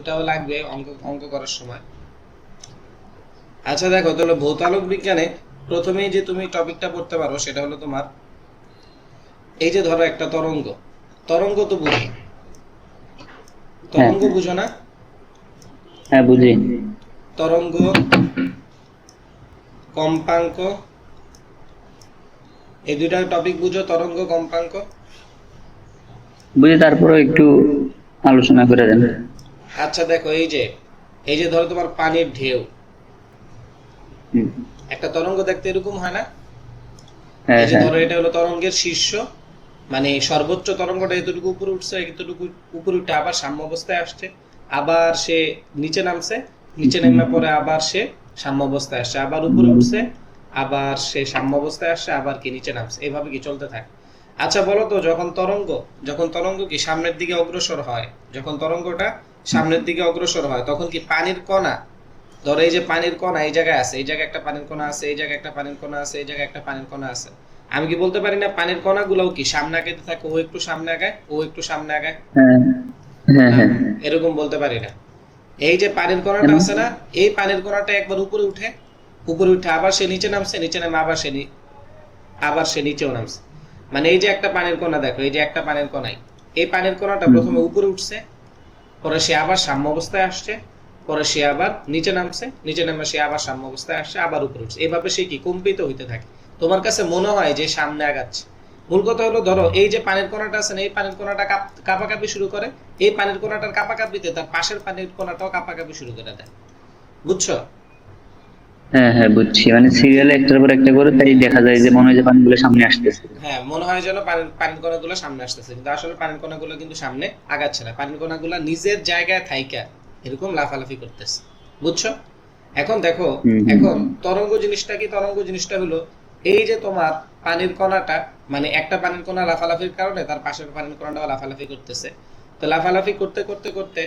এটাও লাগবে অঙ্ক অঙ্ক করার সময়। আচ্ছা দেখো, তাহলে ভৌতালোক বিজ্ঞানে প্রথমেই যে তুমি টপিকটা পড়তে পারো সেটা হলো তোমার এই যে ধরো একটা তরঙ্গ। তরঙ্গ তো বুঝো, হ্যাঁ তরঙ্গ বুঝো না? হ্যাঁ বুঝি। তরঙ্গ, কম্পাঙ্ক, এই দুইটা টপিক বুঝো, তরঙ্গ কম্পাঙ্ক। বুঝি, তারপরে একটু আলোচনা করে দেন। আচ্ছা দেখো, এই যে ধরো তোমার পানির ঢেউ, হুম, একটা তরঙ্গ দেখতে এরকম হয় না? হ্যাঁ এই যে হ্যাঁ। ধরো এটা হলো তরঙ্গের শীর্ষ, মানে সর্বোচ্চ তরঙ্গটা এতটুকু উপরে উঠছে, এতটুকু উপরে উঠে আবার সাম্য অবস্থায় আসছে, আবার সে নিচে নামছে, নিচে নেমে পরে আবার সে সাম্য অবস্থায় আসছে, আবার উপরে উঠছে, আবার সে সাম্য অবস্থায় আসছে, আবার কি নিচে নামছে, এইভাবে কি চলতে থাকে। আচ্ছা বলো তো, যখন তরঙ্গ কি সামনের দিকে অগ্রসর হয়, যখন তরঙ্গটা সামনের দিকে অগ্রসর হয়, তখন কি পানির কণা, ধরো এই যে পানির কণা এই জায়গায় আছে, এই জায়গায় একটা পানির কণা আছে, এই জায়গায় একটা পানির কণা আছে, এই জায়গায় একটা পানির কণা আছে, আমি কি বলতে পারি না পানির কণাগুলোও কি সামনে আগাইতে থাকে, ও একটু সামনে আগায়, ও একটু সামনে আগায়? হ্যাঁ হ্যাঁ না, হ্যাঁ। এরকম বলতে পারি না। এই যে পানির কণাটা কেন? আছে না, এই পানির কণাটা একবার উপরে উঠে, উপরে উঠে আবার সে নিচে নামছে, নিচে নামে আবার সে নিচেও নামছে। মানে এই যে একটা পানির কণা দেখো, এই যে একটা পানির কণাই, এই পানির কণাটা হুম, প্রথমে উপরে উঠছে, পরে সে আবার সাম্য অবস্থায় আসছে, পরে সে আবার নিচে নামছে, নিচে নামে সে আবার সাম্য অবস্থায় আসছে, আবার উপরে উঠছে, এভাবে সে কি কম্পিত হইতে থাকে। তোমার কাছে মনে হয় যে সামনে আগাচ্ছে, মূল কথা হলো ধরো এই যে পানির কণাটা আছে না, এই পানির কণাটা কাঁপাকাঁপি শুরু করে, এই পানির কণাটার কাঁপাকাঁপিতে তার পাশের পানির কণাটাও কাঁপাকাঁপি শুরু করে দেয়। বুঝছো? হ্যাঁ হ্যাঁ বুঝছি, মানে সিরিয়ালে একটার পর একটা করে, তাই দেখা যায় যে মনে হয় যে পানিগুলো সামনে আসতেছে। হ্যাঁ, মনে হয় যেন পানির কণাগুলো সামনে আসতেছে, কিন্তু আসলে পানির কণাগুলো কিন্তু সামনে আগাচ্ছে না, পানির কণাগুলো নিজের জায়গায় থাইকা এরকম লাফালাফি করতেছে। বুঝছো? এখন দেখো, হুম হুম। এখন তরঙ্গ জিনিসটা কি, তরঙ্গ জিনিসটা হলো এই যে তোমার পানির কণাটা, মানে একটা পানির কণা লাফালাফির কারণে তার পাশের পানির কণাটাও লাফালাফি করতেছে। তো লাফালাফি করতে করতে করতে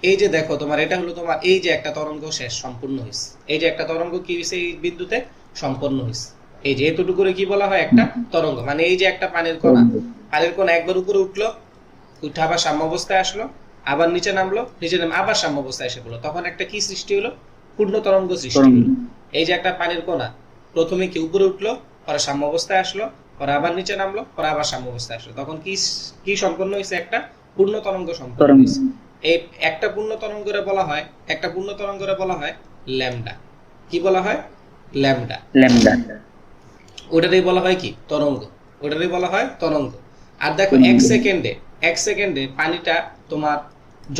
এই যে দেখো তোমার, এটা হলো তোমার এই যে একটা তরঙ্গ শেষ সম্পূর্ণ হয়েছে, এই যে একটা তরঙ্গ কি হয়েছে এই বিন্দুতে সম্পন্ন হয়েছে। এই যে এতটুকুরে কি বলা হয়, একটা তরঙ্গ। মানে এই যে একটা পানির কণা, তরঙ্গ। পানির কণা একবার উপরে উঠলো, উঠে আবার সাম্য অবস্থায় আসলো, আবার নিচে নামলো, নিচে নামে আবার সাম্য অবস্থায় এসে পড়লো, তখন একটা কি সৃষ্টি হলো, পূর্ণ তরঙ্গ সৃষ্টি তরঙ্গ। হলো। এই যে একটা পানির কণা প্রথমে কি উপরে উঠলো, পরে সাম্য অবস্থায় আসলো, পরে আবার নিচে নামলো, পরে আবার সাম্য অবস্থায় আসলো, তখন কি কি সম্পন্ন হয়েছে, একটা পূর্ণ তরঙ্গ সম্পন্ন তরঙ্গ। হয়েছে। এই একটা পূর্ণ তরঙ্গরে বলা হয়, একটা পূর্ণ তরঙ্গরে বলা হয় ল্যামডা। কি বলা হয়? ল্যামডা। ল্যামডা। ওটারই বলা হয় কি, তরঙ্গ। ওটারই বলা হয় তরঙ্গ। আর দেখো তরঙ্গ। এক সেকেন্ডে পানিটা তোমার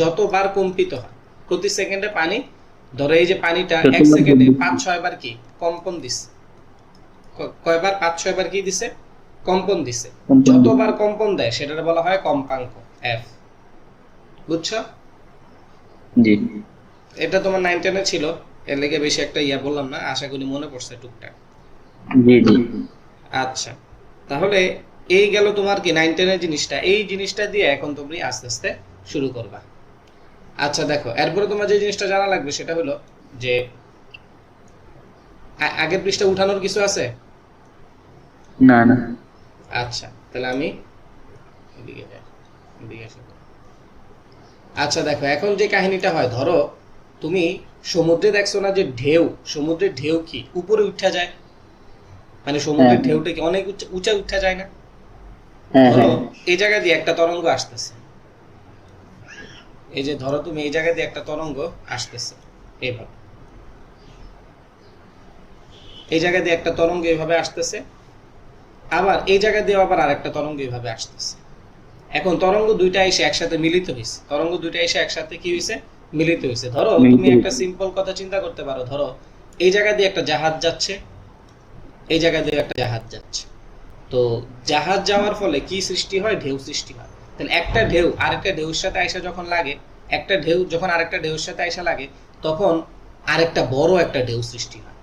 যতবার কম্পিত হয়, প্রতি সেকেন্ডে পানি, ধরো এই যে পানিটা এক যতবার সেকেন্ডে বলবো। 5-6 বার কি কম্পন দিছে, কয়বার, 5-6 বার কি দিছে, কম্পন দিছে। কম্পন। যতবার কম্পন দেয় সেটার বলা হয় কম্পাঙ্ক, এফ। বুঝছো? জি। এটা তোমার 9-10 ছিল, এর লেগে বেশি একটা ইয়া বললাম না, আশা করি মনে পড়ছে টুকটাক। জি জি। আচ্ছা, তাহলে এই গেল তোমার কি 9-10 জিনিসটা, এই জিনিসটা দিয়ে এখন তুমি আস্তে আস্তে শুরু করবা। আচ্ছা দেখো, এরপরে তোমার যে জিনিসটা জানা লাগবে সেটা হলো যে আগের পৃষ্ঠা উঠানোর কিছু আছে? না না। আচ্ছা তাহলে আমি এদিকে যাই, এদিকে আসি। আচ্ছা দেখো, এখন যে কাহিনীটা হয়, ধরো তুমি সমুদ্রে দেখছো না যে ঢেউ, সমুদ্রের ঢেউ কি উপরে উঠা যায়, মানে হ্যাঁ সমুদ্রের ঢেউটা কি অনেক উঁচা উঠা যায় না? হ্যাঁ ধরো হ্যাঁ। এই জায়গা দিয়ে একটা তরঙ্গ আসতেছে, এই যে ধরো তুমি এই জায়গা দিয়ে একটা তরঙ্গ আসতেছে এইভাবে, এই জায়গা দিয়ে একটা তরঙ্গ এইভাবে আসতেছে, আবার এই জায়গা দিয়ে আবার আরেকটা তরঙ্গ এইভাবে আসতেছে। এখন তরঙ্গ দুইটা এসে একসাথে মিলিত হয়েছে, তরঙ্গ দুইটা এসে একসাথে কি হয়েছে, মিলিত হয়েছে। ধরো তুমি মিলিটারি। একটা সিম্পল কথা চিন্তা করতে পারো, ধরো এই জায়গা দিয়ে একটা জাহাজ যাচ্ছে, এই জায়গা দিয়ে একটা জাহাজ যাচ্ছে, তো জাহাজ যাওয়ার ফলে কি সৃষ্টি হয়, ঢেউ সৃষ্টি হয়। তাহলে একটা ঢেউ আরেকটা ঢেউর সাথে আইসা যখন লাগে, একটা ঢেউ যখন আরেকটা ঢেউর সাথে আইসা লাগে, তখন আরেকটা বড় একটা ঢেউ সৃষ্টি হয়।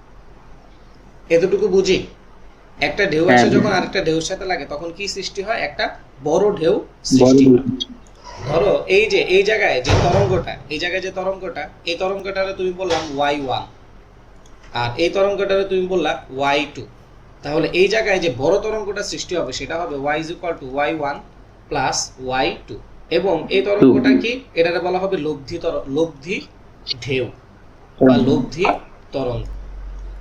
এতটুকু বুঝি? একটা ঢেউ হ্যাঁ আসে যখন বুঝছি। আরেকটা ঢেউর সাথে লাগে, তখন কি সৃষ্টি হয়, একটা বড় ঢেউ বড় সৃষ্টি হয়। বড়। ধরো এই যে এই জায়গায় যে তরঙ্গটা, এই জায়গায় যে তরঙ্গটা, এই তরঙ্গটারে তুমি বললাম y1, আর এই তরঙ্গটারে তুমি বললা y2। তাহলে এই জায়গায় যে বড় তরঙ্গটা সৃষ্টি হবে সেটা হবে y = y1 + y2। এবং এই তরঙ্গটা কি, এটাকে বলা হবে লব্ধি ঢেউ বা লব্ধি তরঙ্গ।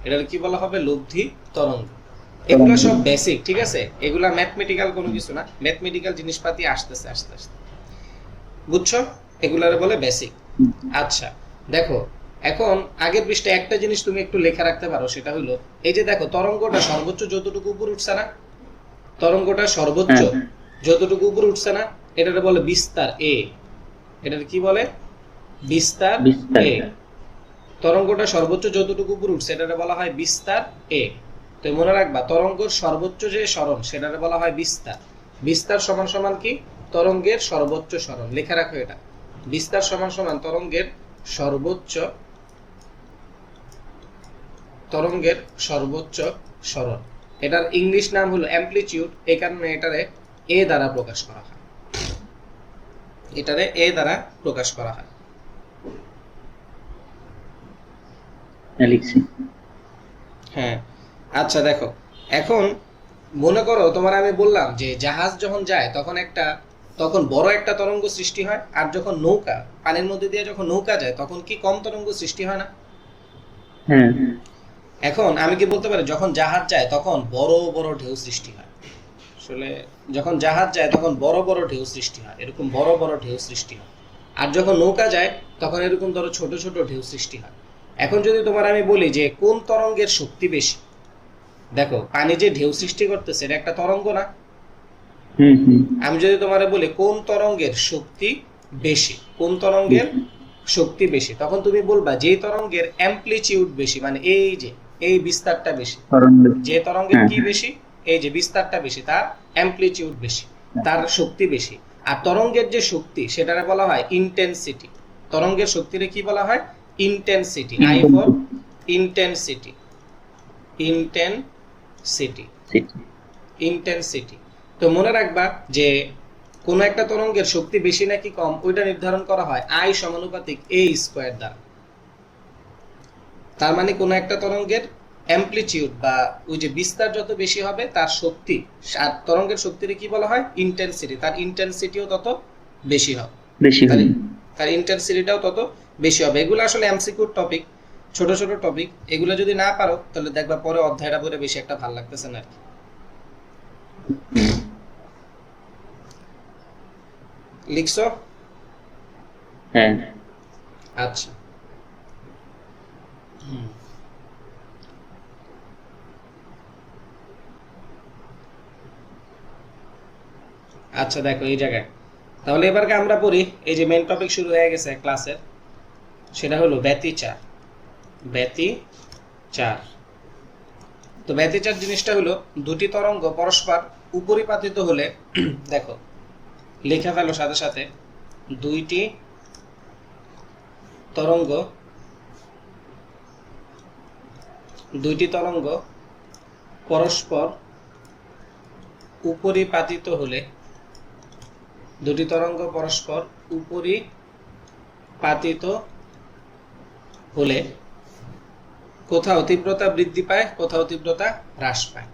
এটার কি বলা হবে? লব্ধি তরঙ্গ। এগুলো সব বেসিক, ঠিক আছে? এগুলা ম্যাথমেটিক্যাল কোনো কিছু না, ম্যাথমেটিক্যাল জিনিসপাতি আসতেছে আস্তে আস্তে, বুঝছো? এগুলারে বলে বেসিক। আচ্ছা দেখো, এখন আগের পৃষ্ঠায় একটা জিনিস তুমি একটু লেখা রাখতে পারো, সেটা হলো এই যে দেখো তরঙ্গটা সর্বোচ্চ যতটুকু উপরে উঠছে না, তরঙ্গটা সর্বোচ্চ হ্যাঁ যতটুকু উপরে উঠছে না, এটাকে বলে বিস্তার এ। এটার কি বলে? বিস্তার বিস্তার। এ। তরঙ্গটা সর্বোচ্চ যতটুকু উপরে উঠছে এটাকে বলা হয় বিস্তার এ। তো মনে রাখবা, তরঙ্গের সর্বোচ্চ যে সরণ সেটাকে বলা হয় বিস্তার। বিস্তার সমান সমান কি? তরঙ্গের সর্বোচ্চ সরণ। লেখা রাখো এটা, বিস্তার সমান সমান তরঙ্গের সর্বোচ্চ সরণ। এটার ইংলিশ নাম হলো অ্যামপ্লিটিউড, এই কারণে এটারে এ দ্বারা প্রকাশ করা হয়। এটারে এ দ্বারা প্রকাশ করা হয়। লিখছি। হ্যাঁ, আচ্ছা দেখো, এখন মনে করো তোমার আমি বললাম যে জাহাজ যখন যায় তখন বড় একটা তরঙ্গ সৃষ্টি হয়, আর যখন নৌকা পানির মধ্যে দিয়ে যখন নৌকা যায় তখন কি কম তরঙ্গ সৃষ্টি হয় না? হ্যাঁ এখন আমি কি বলতে পারি যখন জাহাজ যায় তখন বড় বড় ঢেউ সৃষ্টি হয়? আসলে যখন জাহাজ যায় তখন বড় বড় ঢেউ সৃষ্টি হয়, এরকম বড় বড় ঢেউ সৃষ্টি হয়। আর যখন নৌকা যায় তখন এরকম ধরো ছোট ছোট ঢেউ সৃষ্টি হয়। এখন যদি তোমার আমি বলি যে কোন তরঙ্গের শক্তি বেশি, দেখো পানি যে ঢেউ সৃষ্টি করতেছে এটা একটা তরঙ্গ না? হুম হুম আমি যদি তোমারে বলি কোন তরঙ্গের শক্তি বেশি, কোন তরঙ্গের শক্তি বেশি, তখন তুমি বলবা যে তরঙ্গের অ্যামপ্লিটিউড বেশি, মানে এই যে এই বিস্তারটা বেশি। তরঙ্গ। যে তরঙ্গের হ্যাঁ কি বেশি? এই যে বিস্তারটা বেশি, তার অ্যামপ্লিটিউড বেশি, তার শক্তি বেশি। আর তরঙ্গের যে শক্তি সেটারে বলা হয় ইন্টেন্সিটি। তরঙ্গের শক্তিরে কি বলা হয়? Intensity. I for intensity. Intensity. Intensity. তো মনে রাখবা যে কোন একটা তরঙ্গের শক্তি বেশি নাকি কম ওইটা নির্ধারণ করা হয় আই সমানুপাতিক এ স্কয়ার দ্বারা। তার মানে কোন একটা তরঙ্গের অ্যামপ্লিটিউড বা ওই যে বিস্তার যত বেশি হবে তার শক্তি, আর তরঙ্গের শক্তির কি বলা হয়? ইন্টেন্সিটি। তার ইন্টেন্সিটিও তত বেশি হবে, বেশি তার হবে। তার ইন্টেন্সিটিটাও তত বেশি হবে। এগুলো আসলে এমসিকিউর টপিক, ছোট ছোট টপিক। এগুলো যদি না পারো তাহলে দেখবা পরে অধ্যায়টা পড়ে বেশি একটা ভালো লাগতেছে না আর কি। লিখছো? হ্যাঁ আচ্ছা। আচ্ছা দেখো এই জায়গায়, তাহলে এবারকে আমরা পড়ি। এই যে মেন টপিক শুরু হয়ে গেছে ক্লাসের, সেটা হলো ব্যতিচার। ব্যতিচার। তো ব্যতিচার জিনিসটা হলো দুটি তরঙ্গ পরস্পর উপরিপাতিত হলে দেখো লিখে ফেলো সাথে সাথে, দুইটি তরঙ্গ পরস্পর উপরিপাতিত হলে, দুটি তরঙ্গ পরস্পর উপরিপাতিত হলে কোথাও তীব্রতা বৃদ্ধি পায়, কোথাও তীব্রতা হ্রাস পায়।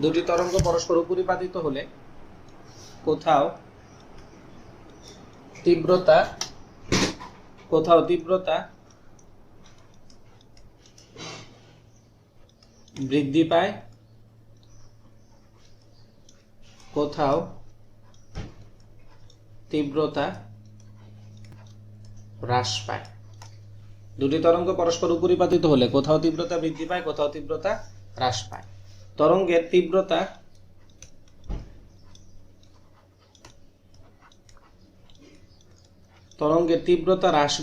দুটি তরঙ্গ পরস্পর উপরিপাতিত হলে কোথাও তীব্রতা বৃদ্ধি পায়, কোথাও তীব্রতা হ্রাস পায়। দুটি তরঙ্গ পরস্পর উপরিপাতিত হলে কোথাও তীব্রতা বৃদ্ধি পায়, কোথাও তীব্রতা হ্রাস পায়। তরঙ্গের তীব্রতা হ্রাস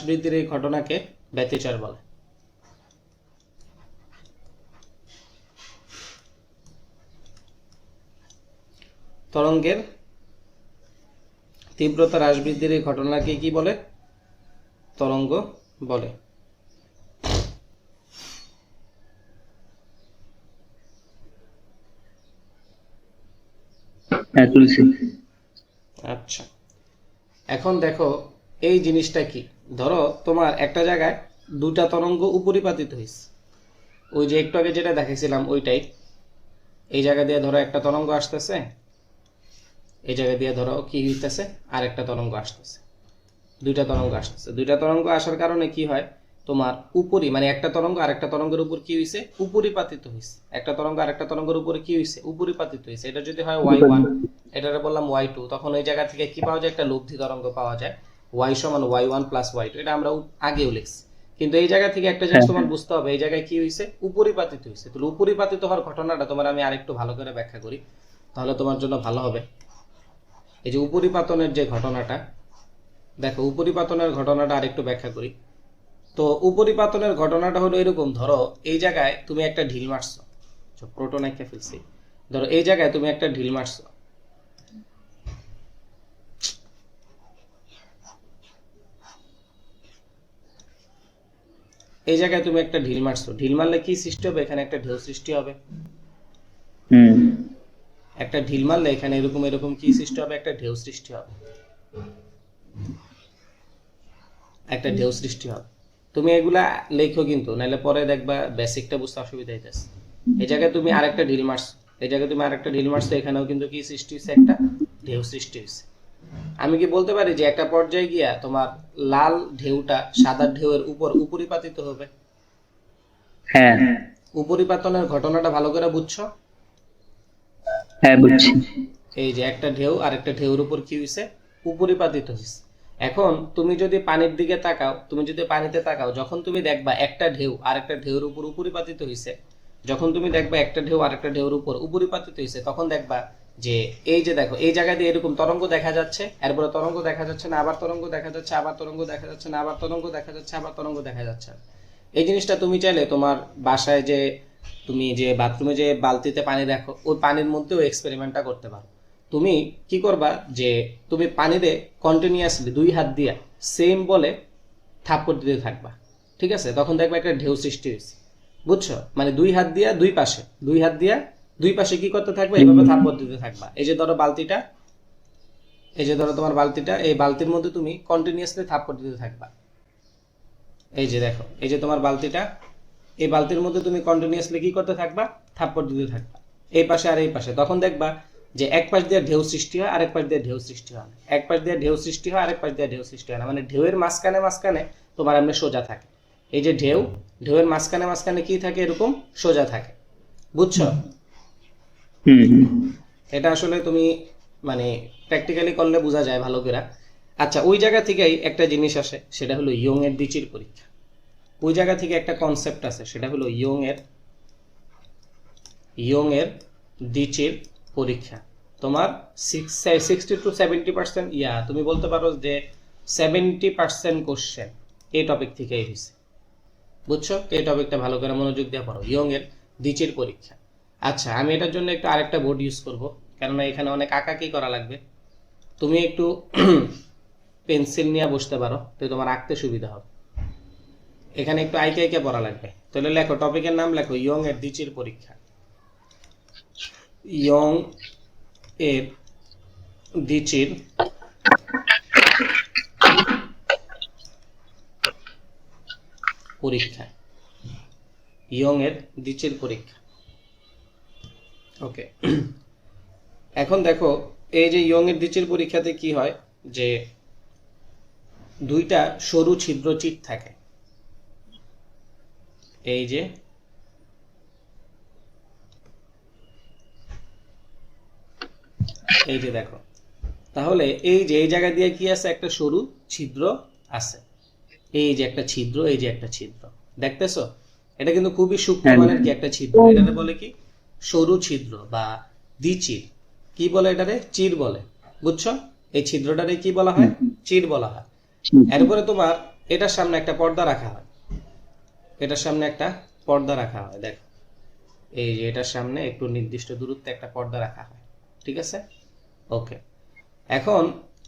বৃদ্ধির এই ঘটনাকে ব্যতিচার বলে। তরঙ্গের তীব্রতা হ্রাস বৃদ্ধির এই ঘটনাকে কি বলে? তরঙ্গ বলে। হ্যাঁ তুলছি। আচ্ছা, এখন দেখো এই জিনিসটা কি, ধরো তোমার একটা জায়গায় দুটা তরঙ্গ উপরিপাতিত হয়েছে, ওই যে একটু আগে যেটা দেখেছিলাম ওইটাই। এই জায়গা দিয়ে ধরো একটা তরঙ্গ আসতেছে, এই জায়গা দিয়ে ধরো কি হইতেছে, আর একটা তরঙ্গ আসতেছে, দুইটা তরঙ্গ আসতেছে। দুইটা তরঙ্গ আসার কারণে কি হয়, তোমার উপরি মানে একটা তরঙ্গ আরেকটা তরঙ্গের উপর কি হইছে, উপরিপাতিত হইছে। একটা তরঙ্গ আরেকটা তরঙ্গের উপরে কি হইছে, উপরিপাতিত হইছে। এটা যদি হয় y1, এটারে বললাম y2, তখন ওই জায়গা থেকে কি পাওয়া যায়, একটা লব্ধি তরঙ্গ পাওয়া যায়, y সমান y1 প্লাস y2। এটা আমরা আগেও লিখছি। কিন্তু এই জায়গা থেকে একটা জিনিস তোমার বুঝতে হবে, এই জায়গায় কি হইছে, উপরিপাতিত হইছে। তাহলে উপরিপাতিত হওয়ার ঘটনাটা তোমার আমি আরেকটু ভালো করে ব্যাখ্যা করি, তাহলে তোমার জন্য ভালো হবে। এই যে উপরিপাতনের যে ঘটনাটা, দেখো উপরিপাতনের ঘটনাটা আরেকটু ব্যাখ্যা করি। তো উপরিপাতনের ঘটনাটা হলো এরকম, ধরো এই জায়গায় তুমি একটা ঢিল মারছো, প্রোটন একটা ফেলছি, ধরো এই জায়গায় তুমি একটা ঢিল মারছো, এই জায়গায় তুমি একটা ঢিল মারছো, ঢিল মারলে কি সৃষ্টি হবে, এখানে একটা ঢেউ সৃষ্টি হবে। একটা ঢিল মারলে এখানে এরকম এরকম কি সৃষ্টি হবে, একটা ঢেউ সৃষ্টি হবে, একটা ঢেউ সৃষ্টি হবে। তুমি এগুলা লেখো কিন্তু, নাহলে পরে দেখবা বেসিকটা বুঝতে অসুবিধা হইতেছে। এই জায়গায় তুমি আরেকটা ঢিল মারছো, এই জায়গায় তুমি আরেকটা ঢিল মারছো, এখানেও কিন্তু কি সৃষ্টি হয়েছে, একটা ঢেউ সৃষ্টি হয়েছে। আমি কি বলতে পারি যে একটা পর্যায়ে গিয়া তোমার লাল ঢেউটা সাদা ঢেউয়ের উপর উপরিপাতিত হবে? হ্যাঁ উপরিপাতনের ঘটনাটা ভালো করে বুঝছো? হ্যাঁ বুঝছি। এই যে একটা ঢেউ আর একটা ঢেউর উপর কি হয়েছে, উপরিপাতিত হয়েছে। এখন তুমি যদি পানির দিকে তাকাও, তুমি যদি পানিতে তাকাও, যখন তুমি দেখবা একটা ঢেউ আর একটা ঢেউর উপর উপরিপাতিত হয়েছে, যখন তুমি দেখবা একটা ঢেউ আর একটা ঢেউর উপর উপরিপাতিত হয়েছে, তখন দেখবা যে এই যে দেখো এই জায়গা দিয়ে এরকম তরঙ্গ দেখা যাচ্ছে, এরপরে তরঙ্গ দেখা যাচ্ছে না, আবার তরঙ্গ দেখা যাচ্ছে, আবার তরঙ্গ দেখা যাচ্ছে না, আবার তরঙ্গ দেখা যাচ্ছে, আবার তরঙ্গ দেখা যাচ্ছে। এই জিনিসটা তুমি চাইলে তোমার বাসায় যে তুমি যে বাথরুমে যে বালতিতে পানি রাখো, ওই পানির মধ্যেও এক্সপেরিমেন্টটা করতে পারো। তুমি কি করবা, যে তুমি পানিতে কন্টিনিউয়াসলি দুই হাত দিয়া সেম বলে থাপ্পড় দিতে থাকবা, ঠিক আছে? তখন দেখবা একটা ঢেউ সৃষ্টি হয়েছে, বুঝছো? মানে দুই হাত দিয়া দুই পাশে, দুই হাত দিয়া দুই পাশে কি করতে থাকবা, এইভাবে থাপ্পড় দিতে থাকবা। এই যে ধরো বালতিটা, এই যে ধরো তোমার বালতিটা, এই বালতির মধ্যে তুমি কন্টিনিউয়াসলি থাপ্পড় দিতে থাকবা। এই যে দেখো, এই যে তোমার বালতিটা, এই বালতির মধ্যে তুমি কন্টিনিউয়াসলি কি করতে থাকবা, থাপ্পড় দিতে থাকবা, এই পাশে আর এই পাশে। তখন দেখবা যে এক পাশ দিয়ে ঢেউ সৃষ্টি হয়, আরেক পাশ দিয়ে ঢেউ সৃষ্টি হয় না, এক পাশ দিয়ে ঢেউ সৃষ্টি হয়, আরেক পাশ দিয়ে ঢেউ সৃষ্টি হয় না। মানে ঢেউয়ের মাঝখানে মাঝখানে তোমার এমনি সোজা থাকে। এই যে ঢেউ, ঢেউয়ের মাঝখানে মাঝখানে কি থাকে, এরকম সোজা থাকে, বুঝছো? এটা আসলে তুমি মানে প্র্যাকটিক্যালি করলে বোঝা যায় ভালো করে। আচ্ছা, ওই জায়গা থেকেই একটা জিনিস আসে, সেটা হলো ইয়ং এর দ্বিচির পরীক্ষা। ওই জায়গা থেকে একটা কনসেপ্ট আছে, সেটা হলো ইয়ং এর দ্বিচির পরীক্ষা। তোমার 60 to 70% তুমি বলতে পারো যে 70% কোশ্চেন এই টপিক থেকেই হয়েছে, বুঝছো? এই টপিকটা ভালো করে মনোযোগ দিয়ে পড়ো, ইয়ং এর দ্বিচির পরীক্ষা। আচ্ছা, আমি এটার জন্য একটু আরেকটা বোর্ড ইউজ করব, কেননা এখানে অনেক আঁকাকি করা লাগবে। তুমি একটু পেন্সিল নিয়ে বসতে পারো, তো তোমার আঁকতে সুবিধা হবে। এখানে একটু আইকে আইকে পড়া লাগবে। তাহলে লেখো, টপিকের নাম লেখো ইয়ং এর দ্বিচির পরীক্ষা। ইয়ং এর দ্বিচির পরীক্ষা, ইয়ং এর দ্বিচির পরীক্ষা। ওকে, এখন দেখো এই যে ইয়ং এর দ্বিচির পরীক্ষাতে কি হয়, যে দুইটা সরু ছিদ্র চিট থাকে। এই যে এই যে দেখো, তাহলে এই যে এই জায়গা দিয়ে কি আছে, একটা সরু ছিদ্র আছে। এই যে একটা ছিদ্র, এই যে একটা ছিদ্র, দেখতেছো? এটা কিন্তু খুবই সূক্ষ্ম মানের কি একটা ছিদ্র। এটাকে বলে কি, সরু ছিদ্র বা দ্বিচির। কি বলে এটারে? চির বলে, বুঝছো? এই ছিদ্রটারে কি বলা হয়? চির বলা হয়। এরপরে তোমার এটার সামনে একটা পর্দা রাখা হয়, এটার সামনে একটা পর্দা রাখা হয়। দেখো, এই যে এটার সামনে একটু নির্দিষ্ট দূরত্বে একটা পর্দা রাখা হয়, ঠিক আছে? ওকে, এখন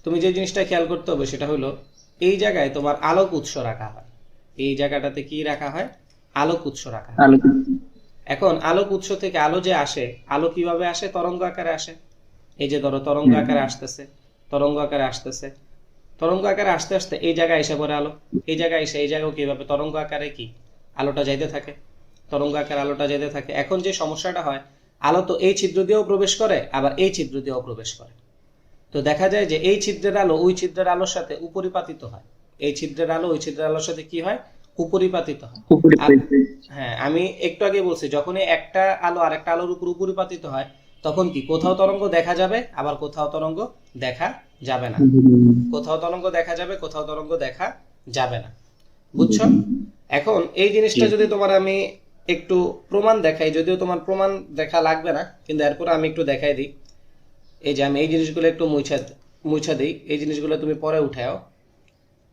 তুমি যে জিনিসটা খেয়াল করতে হবে সেটা হলো, এই জায়গায় তোমার আলোক উৎস রাখা হয়। এই জায়গাটাতে কি রাখা হয়? আলোক উৎস রাখা হয়। এখন আলোক উৎস থেকে আলো যে আসে, আলো কিভাবে আসে? তরঙ্গ আকারে আসে। এই যে ধরো তরঙ্গ আকারে আসতেছে, তরঙ্গ আকারে আসতেছে, তরঙ্গ আকারে আস্তে আস্তে এই জায়গায় এসে পড়ে আলো, এই জায়গায় এসে এই জায়গাও কিভাবে তরঙ্গ আকারে কি আলোটা যাইতে থাকে, তরঙ্গ আকারে আলোটা যেতে থাকে। এখন যে সমস্যাটা হয়, আলো তো এই ছিদ্র দিয়েও প্রবেশ করে আবার এই ছিদ্র দিয়েও প্রবেশ করে। তো দেখা যায় যে এই ছিদ্রের আলো ওই ছিদ্রের আলোর সাথে উপরিপাতিত হয়, এই ছিদ্রের আলো ওই ছিদ্রের আলোর সাথে কি হয়, উপরিপাতিত হয়। উপরে হ্যাঁ, আমি একটু আগে বলছি যখনই একটা আলো আরেকটা আলোর উপর উপরিপাতিত হয় তখন কি কোথাও তরঙ্গ দেখা যাবে আবার কোথাও তরঙ্গ দেখা যাবে না, কোথাও তরঙ্গ দেখা যাবে কোথাও তরঙ্গ দেখা যাবে না, বুঝছো? এখন এই জিনিসটা যদি তোমার আমি একটু প্রমাণ দেখাই, যদিও তোমার প্রমাণ দেখা লাগবে না কিন্তু এরপর আমি একটু দেখাই দিই। এই যে আমি এই জিনিসগুলো একটু মুছা দিই, এই জিনিসগুলো তুমি পরে উঠাও,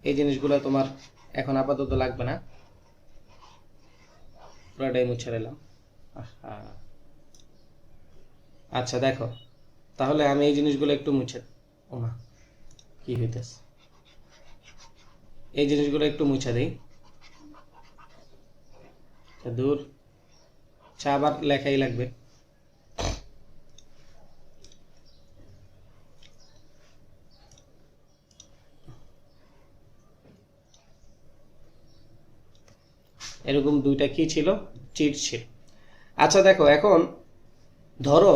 এই জিনিসগুলো তোমার এখন আপাতত লাগবে না, পুরাটাই মুছে নিলাম। আচ্ছা দেখো, তাহলে আমি এই জিনিসগুলো একটু মুছে, ও মা কি হইতেছে, এই জিনিসগুলো একটু মুছে দিই। দূর, চা আবার লেখাই লাগবে। এরকম দুইটা কি ছিল, চিট ছিল। আচ্ছা দেখো, এখন ধরো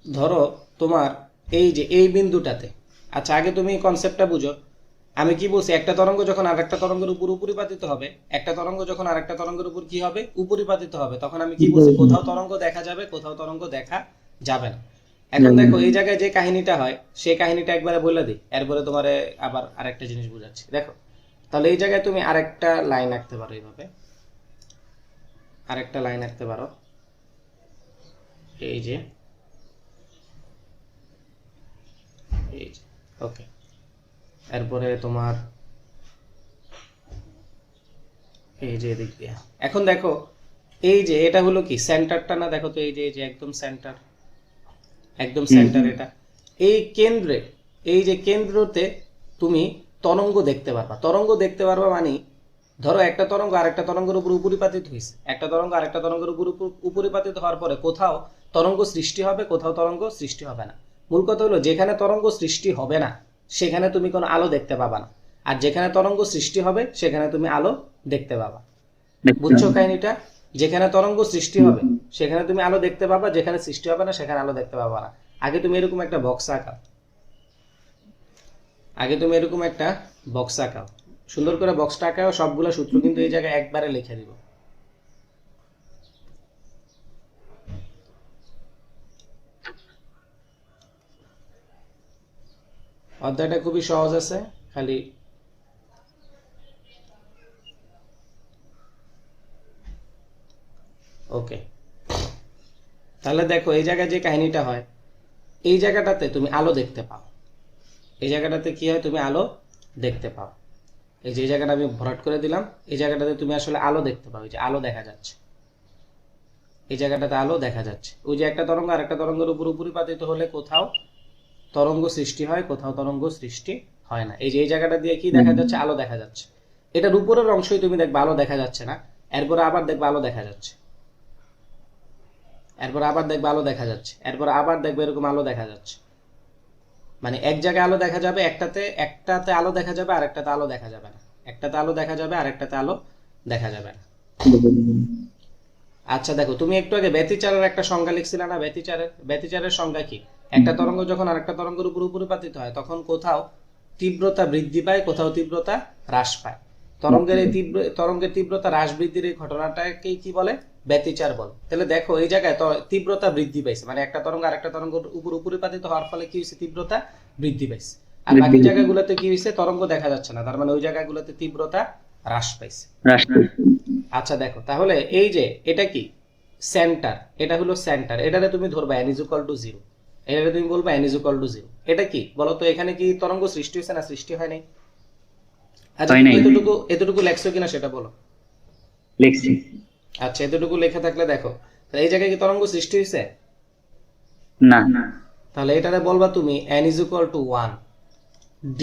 ধরো তোমার এই যে এই বিন্দুটাতে, আচ্ছা আগে তুমি কনসেপ্টটা বুঝো। আমি কি বলছি, একটা তরঙ্গ যখন আরেকটা তরঙ্গের উপর উপরিপাতিত হবে, একটা তরঙ্গ যখন আরেকটা তরঙ্গের উপর কি হবে, উপরিপাতিত হবে, তখন আমি কি বলছি, কোথাও তরঙ্গ দেখা যাবে কোথাও তরঙ্গ দেখা যাবে না। এখন দেখো এই জায়গায় যে কাহিনীটা হয় সেই কাহিনীটা একবারে বলে দিই, এরপরে তোমারে আবার আরেকটা জিনিস বুঝাচ্ছি। দেখো তাহলে এই জায়গায় তুমি আরেকটা লাইন আঁকতে পারো, এইভাবে আরেকটা লাইন আঁকতে পারো, এই যে ওকে। এরপরে তোমার এই যে দিক দিয়ে, এখন দেখো এই যে এটা হলো কি সেন্টারটা না, দেখো তো এই যে একদম সেন্টার, একদম সেন্টার এটা। এই কেন্দ্রে, এই যে কেন্দ্রতে তুমি তরঙ্গ দেখতে পারবা, তরঙ্গ দেখতে পারবা মানে ধরো একটা তরঙ্গ আরেকটা তরঙ্গের উপর উপরিপাতিত হয়েছে, একটা তরঙ্গ আরেকটা তরঙ্গের উপর উপরিপাতিত হওয়ার পরে কোথাও তরঙ্গ সৃষ্টি হবে কোথাও তরঙ্গ সৃষ্টি হবে না। মূল কথা হলো যেখানে তরঙ্গ সৃষ্টি হবে না সেখানে তুমি কোনো আলো দেখতে পাবা না, আর যেখানে তরঙ্গ সৃষ্টি হবে সেখানে তুমি আলো দেখতে পাবা। বুঝছো কাহিনীটা? যেখানে তরঙ্গ সৃষ্টি হবে সেখানে তুমি আলো দেখতে পাবা, যেখানে সৃষ্টি হবে না সেখানে আলো দেখতে পাবা না। আগে তুমি এরকম একটা বক্স আঁকাও, আগে তুমি এরকম একটা বক্স আঁকাও, সুন্দর করে বক্সটা আঁকাও, সবগুলো সূত্র কিন্তু এই জায়গায় একবারে লিখে দিব। অধ্যায়টা খুবই সহজ আছে, খালি ওকে। তাহলে দেখো এই জায়গায় যে কাহিনীটা হয়, এই জায়গাটাতে তুমি আলো দেখতে পাও, এই জায়গাটাতে কি হয়, তুমি আলো দেখতে পাও। এই যে জায়গাটা আমি ভরাট করে দিলাম, এই জায়গাটাতে তুমি আসলে আলো দেখতে পাও, এই যে আলো দেখা যাচ্ছে, এই জায়গাটাতে আলো দেখা যাচ্ছে। ওই যে একটা তরঙ্গ আর একটা তরঙ্গের উপর উপরিপাতিত হলে কোথাও তরঙ্গ সৃষ্টি হয় কোথাও তরঙ্গ সৃষ্টি হয় না। এই যে এই জায়গাটা দিয়ে কি দেখা যাচ্ছে, আলো দেখা যাচ্ছে। এটার উপরের অংশই তুমি দেখবে আলো দেখা যাচ্ছে না, এরপরে আবার দেখবে আলো দেখা যাচ্ছে, এরপর আবার দেখবে আলো দেখা যাচ্ছে, এরপর আবার দেখবে এরকম আলো দেখা যাচ্ছে। মানে এক জায়গায় আলো দেখা যাবে, একটাতে আলো দেখা যাবে আর একটাতে আলো দেখা যাবে না, একটাতে আলো দেখা যাবে আর একটাতে আলো দেখা যাবে না। আচ্ছা দেখো, তুমি একটু আগে ব্যতিচারের একটা সংজ্ঞা লিখছিলে না, ব্যতিচারের সংজ্ঞা কি? একটা তরঙ্গ যখন আরেকটা তরঙ্গের উপর উপরিপাতিত হয় তখন কোথাও তীব্রতা বৃদ্ধি পায় কোথাও তীব্রতা হ্রাস পায়। তরঙ্গের তীব্রতা হ্রাস বৃদ্ধির এই ঘটনাটাকে কি বলে, ব্যতিচার বলে। তাহলে দেখো এই জায়গায় তীব্রতা বৃদ্ধি পাইছে, মানে একটা তরঙ্গ আরেকটা তরঙ্গের উপর উপরিপাতিত হওয়ার ফলে কি হয়েছে, তীব্রতা বৃদ্ধি পাইছে। আর বাকি জায়গাগুলোতে কি হয়েছে, তরঙ্গ দেখা যাচ্ছে না, তার মানে ওই জায়গাগুলোতে তীব্রতা হ্রাস পাইছে। আচ্ছা দেখো, তাহলে এই যে এটা কি সেন্টার, এটা হলো সেন্টার, এটাতে তুমি ধরবা n = 0, এটাতে তুমি বলবা n = 0। এটা কি বলো তো, এখানে কি তরঙ্গ সৃষ্টি হয়েছে না সৃষ্টি হয় নাই? আচ্ছা এতটুকু লেখছো কিনা সেটা বলো। লিখছি। আচ্ছা এতটুকু লেখা থাকলে দেখো, তাহলে এই জায়গায় কি তরঙ্গ সৃষ্টি হয়েছে? না। তাহলে এটাতে বলবা তুমি n = 1 d,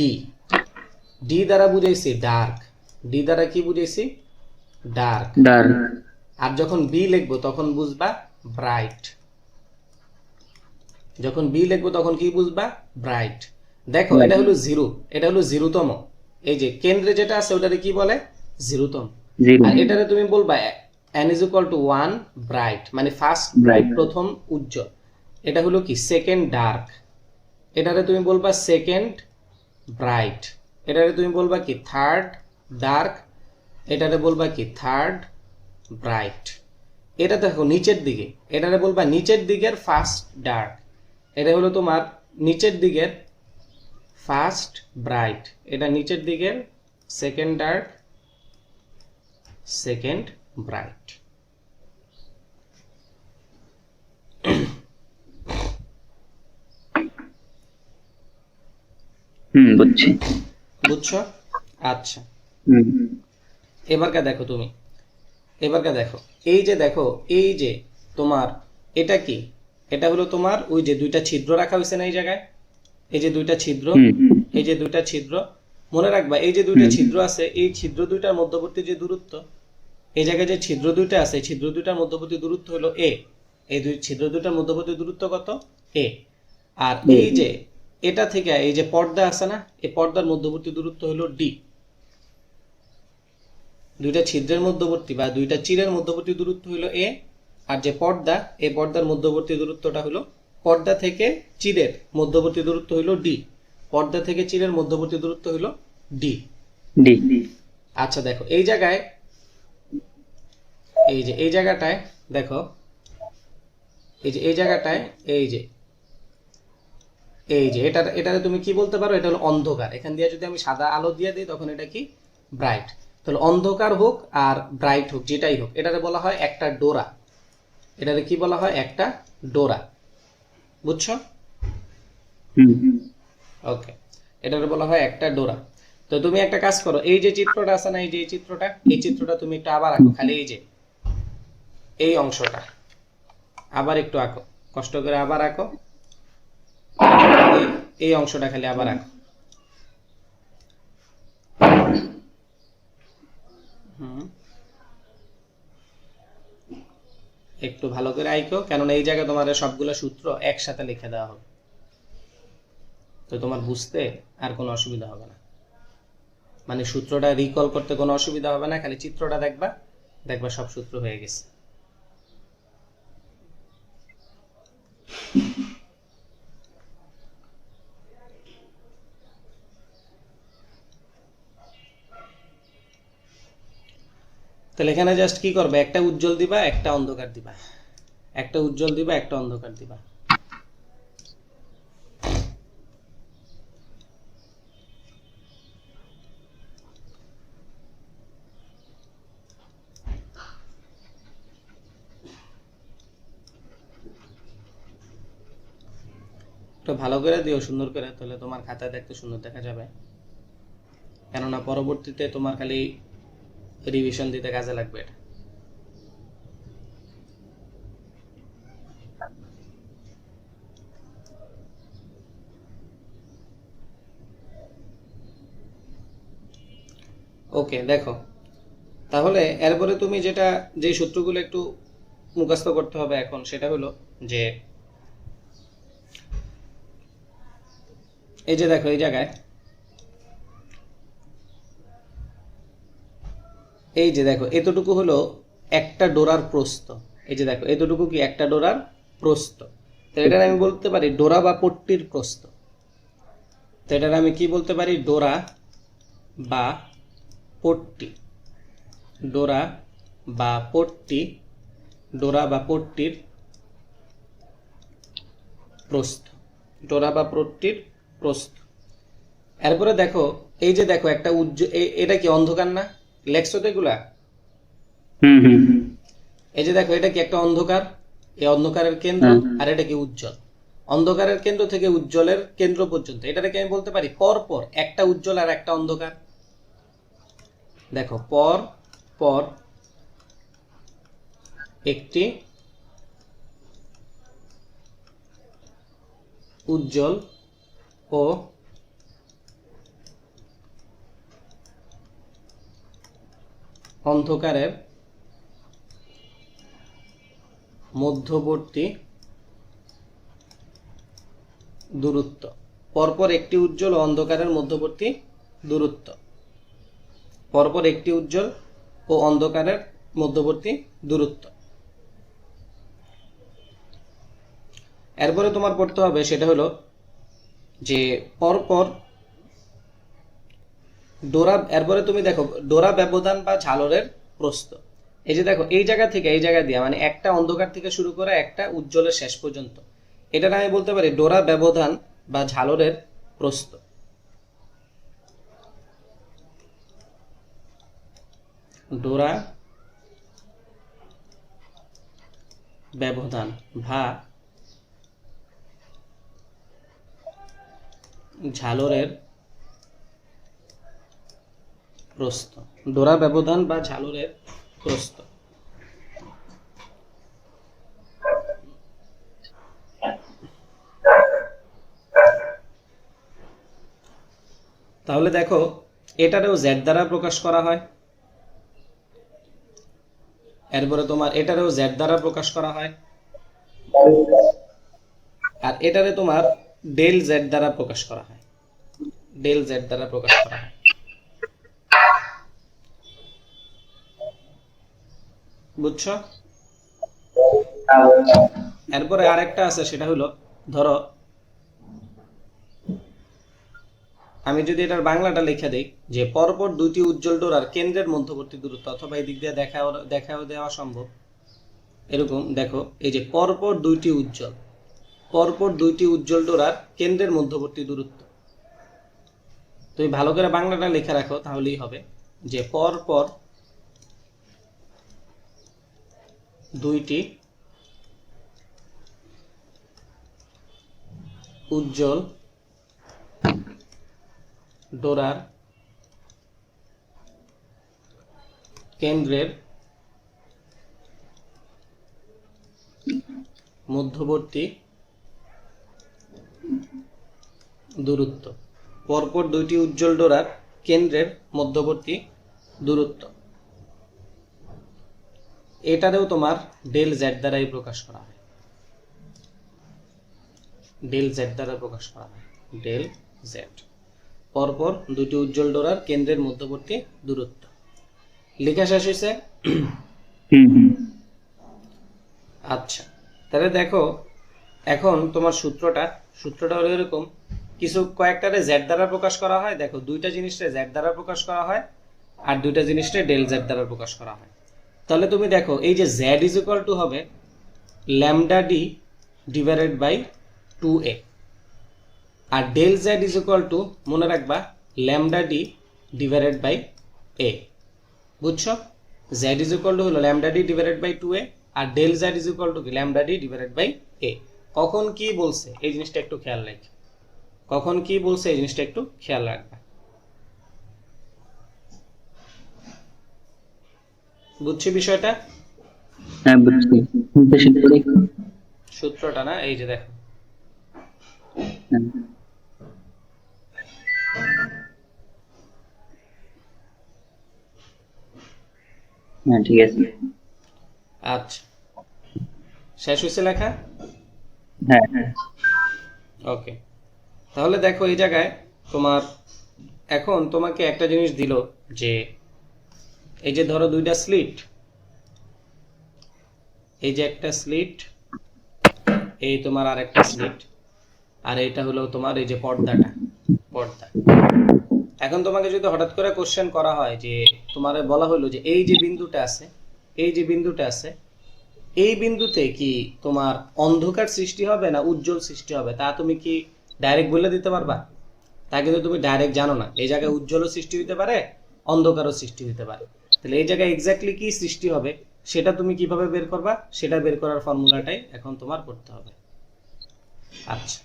d দ্বারা বুঝাইছি ডার্ক, d দ্বারা কি বুঝাইছি, ডার্ক। আর যখন বি লিখবো তখন বুঝবা ব্রাইট, যখন বি লিখবো তখন কি বুঝবা, ব্রাইট। দেখো এটা হলো জিরো, এটা হলো জিরোতম। এই যে কেন্দ্রে যেটা আছে ওটারে কি বলে? জিরোতম। জিরো আর এটারে তুমি বলবা n is equal two 1 bright, মানে ফার্স্ট ব্রাইট, ব্রাইট। প্রথম উজ্জ্বল। এটা হলো কি সেকেন্ড ডার্ক, এটারে তুমি বলবা সেকেন্ড ব্রাইট। এটারে তুমি বলবা কি থার্ড ডার্ক, এটারে বলবা কি থার্ড ব্রাইট। এটা দেখো নিচের দিকে, এটারে বলবা নিচের দিকের ফার্স্ট ডার্ক। এটা হলো তোমার নিচের দিকের ফার্স্ট ব্রাইট, এটা নিচের দিকের সেকেন্ড ডার্ক, সেকেন্ড ব্রাইট। বুঝছি। বুঝছো? আচ্ছা, হুম এবারকা দেখো তুমি, এবারকা দেখো, এই যে দেখো, এই যে তোমার এটা কি, এটা হলো তোমার ওই যে দুইটা ছিদ্র রাখা হয়েছে না এই জায়গায়, এই যে দুইটা ছিদ্র, হুম এই যে দুইটা ছিদ্র, মনে রাখবা এই যে দুইটা হুম ছিদ্র আছে, এই ছিদ্র দুইটার মধ্যবর্তী যে দূরত্ব, এই জায়গায় যে ছিদ্র দুইটা আছে, ছিদ্র দুইটার মধ্যবর্তী দূরত্ব হলো এ। এই দুই ছিদ্র দুইটার মধ্যবর্তী দূরত্ব কত? এ। আর এই যে এটা থেকে এই যে পর্দা আছে না, এই পর্দার মধ্যবর্তী দূরত্ব হলো ডি। দুইটা ছিদ্রের মধ্যবর্তী বা দুইটা চিরের মধ্যবর্তী দূরত্ব হলো এ, আর যে পর্দা, এই পর্দার মধ্যবর্তী দূরত্বটা হলো, পর্দা থেকে চিরের মধ্যবর্তী দূরত্ব হলো ডি, পর্দা থেকে চিরের মধ্যবর্তী দূরত্ব হলো ডি। ডি। আচ্ছা দেখো এই জায়গায়, এই যে এই জায়গাটায় দেখো, এই যে এই জায়গাটায়, এই যে এই যে এটারে তুমি কি বলতে পারো? এটা হলো অন্ধকার। এখান দিয়ে যদি আমি সাদা আলো দিয়ে দিই তখন এটা কি? ব্রাইট। তাহলে অন্ধকার হোক আর ব্রাইট হোক, যেটাই হোক, এটারে বলা হয় একটা ডোরা। এটারে কি বলা হয়? একটা ডোরা। বুঝছো? হুম ওকে, এটারে বলা হয় একটা ডোরা। তো তুমি একটা কাজ করো, এই যে চিত্রটা আছে না, এই যে এই চিত্রটা, এই চিত্রটা তুমি একটু আবার আঁকো, খালি এই যে এই অংশটা আবার একটু আঁকো, কষ্ট করে আবার আঁকো, এই এই অংশটা খালি আবার আঁকো। হুম, একটু ভালো করে আঁকো, কেননা এই জায়গায় তোমার সবগুলো সূত্র একসাথে লিখে দেওয়া হবে, তো তোমার বুঝতে আর কোনো অসুবিধা হবে না। মানে সূত্রটা রিকল করতে কোনো অসুবিধা হবে না, খালি চিত্রটা দেখবা, দেখবা সব সূত্র হয়ে গেছে। তাহলে এখানে জাস্ট কি করবে? একটা উজ্জ্বল দিবা, একটা অন্ধকার দিবা, একটা উজ্জ্বল দিবা, একটা অন্ধকার দিবা। একটু ভালো করে দিও, সুন্দর করে, তাহলে তোমার খাতায় দেখতে সুন্দর দেখা যাবে। কেননা পরবর্তীতে তোমার খালি রিভিশন দিতে কাজে লাগবে এটা। ওকে দেখো, তাহলে এরপরে তুমি যেটা, যে সূত্রগুলো একটু মুখস্থ করতে হবে এখন, সেটা হলো যে এই যে দেখো এই জায়গায়, এই যে দেখো এতটুকু হলো একটা ডোরার প্রস্থ। এই যে দেখো এতটুকু কি? একটা ডোরার প্রস্থ। তো এটার আমি বলতে পারি ডোরা বা পট্টির প্রস্থ। তো এটার আমি কি বলতে পারি? ডোরা বা পট্টি। ডোরা বা পট্টি, ডোরা বা পট্টির প্রস্থ, ডোরা বা পট্টির প্রস্থ। এরপরে দেখো এই যে দেখো একটা উজ্জ্বল, এটা কি অন্ধকার না? লেখছো তো এগুলা? হুম হুম এই যে দেখো এটা কি একটা অন্ধকার, এই অন্ধকারের কেন্দ্র, আর এটা কি উজ্জ্বল। অন্ধকারের কেন্দ্র থেকে উজ্জ্বলের কেন্দ্র পর্যন্ত, এটাকে আমি বলতে পারি পর পর একটা উজ্জ্বল আর একটা অন্ধকার। দেখো পর পর একটি উজ্জ্বল ও অন্ধকারের মধ্যবর্তী দূরত্ব, পরপর একটি উজ্জ্বল ও অন্ধকারের মধ্যবর্তী দূরত্ব। পরপর একটি উজ্জ্বল ও অন্ধকারের মধ্যবর্তী দূরত্ব। এরপরে তোমার পড়তে হবে সেটা হলো যে পরপর ডোরা, এরপরে তুমি দেখো ডোরা ব্যবধান বা ঝালরের প্রস্থ। এই যে দেখো এই জায়গা থেকে এই জায়গা দিয়ে মানে একটা অন্ধকার থেকে শুরু করে একটা উজ্জ্বলের শেষ পর্যন্ত, এটা আমি বলতে পারি ডোরা ব্যবধান বা ঝালরের প্রস্থ। ডোরা ব্যবধান বা ঝালরের প্রস্থ। ডোরা ব্যবধান বা ঝালরের প্রস্থ। তাহলে দেখো এটারেও জেড দ্বারা প্রকাশ করা হয়, এরপরে তোমার এটারেও জেড দ্বারা প্রকাশ করা হয়, আর এটারে তোমার ডেল জেড দ্বারা প্রকাশ করা হয়, ডেল জেড দ্বারা প্রকাশ করা হয়। বুঝছো? এরপরে আরেকটা আছে সেটা হলো ধরো আমি যদি এটার বাংলাটা লিখে দেই যে পরপর দুটি উজ্জ্বল ডোরার কেন্দ্রের মধ্যবর্তী দূরত্ব, অথবা এই দিক দিয়ে দেখাও দেওয়া সম্ভব। এরকম দেখো এই যে পরপর দুইটি উজ্জ্বল ডোরার কেন্দ্রের মধ্যবর্তী দূরত্ব। তুমি ভালো করে বাংলাটা লিখে রাখো তাহলেই হবে যে পরপর দুইটি উজ্জ্বল ডোরার কেন্দ্রের মধ্যবর্তী দূরত্ব। পরপর দুইটি উজ্জ্বল ডোরার কেন্দ্রের মধ্যবর্তী দূরত্ব। এটারেও তোমার ডেল জেড দ্বারাই প্রকাশ করা হয়, ডেল জেড দ্বারা প্রকাশ করা হয়, ডেল জেড। পরপর দুটি উজ্জ্বল ডোরার কেন্দ্রের মধ্যবর্তী দূরত্ব। লেখা শেষ হয়েছে? আচ্ছা, তাহলে দেখো এখন তোমার সূত্রটা হলো এরকম, কিছু কয়েকটারে জেড দ্বারা প্রকাশ করা হয়, দেখো দুইটা জিনিসটা জেড দ্বারা প্রকাশ করা হয় আর দুইটা জিনিসটা ডেল জেড দ্বারা প্রকাশ করা হয়। তাহলে তুমি দেখো এই যে জেড ইজ ইকুয়াল টু হবে lambda D divided by 2a, আর del Z is equal to মনে রাখবা lambda D divided by a। বুঝছো? জেড ইজ ইকুয়াল টু হলো lambda D divided by 2a, আর del Z is equal to lambda D divided by a। কখন কি বলছে এই জিনিসটা একটু খেয়াল রাখবে, কখন কি বলছে এই জিনিসটা একটু খেয়াল রাখবা। বুঝছি বিষয়টা? হ্যাঁ বুঝছি। সূত্রটা না, এই যে দেখো হ্যাঁ ঠিক আছে। আচ্ছা, শেষ হয়েছে লেখা? হ্যাঁ হ্যাঁ ওকে, তাহলে দেখো এই জায়গায় তোমার এখন তোমাকে একটা জিনিস দিল যে এই যে ধরো দুইটা স্লিট, এই যে একটা স্লিট, এই তোমার আর একটা স্লিট, আর এটা হলো তোমার এই যে পর্দা। এখন তোমাকে যদি হঠাৎ করে কোশ্চেন করা হয় যে তোমারে বলা হলো যে এই যে বিন্দুটা আছে, এই যে বিন্দুটা আছে, এই বিন্দুতে কি তোমার অন্ধকার সৃষ্টি হবে না উজ্জ্বল সৃষ্টি হবে, তা তুমি কি ডাইরেক্ট বলে দিতে পারবা? তা কিন্তু তুমি ডাইরেক্ট জানো না। এই জায়গায় উজ্জ্বলও সৃষ্টি হতে পারে, অন্ধকারও সৃষ্টি হতে পারে। তাহলে এই জায়গায় এক্স্যাক্টলি কি সৃষ্টি হবে সেটা তুমি কিভাবে বের করবা, সেটা বের করার ফর্মুলাটাই এখন তোমার করতে হবে। আচ্ছা,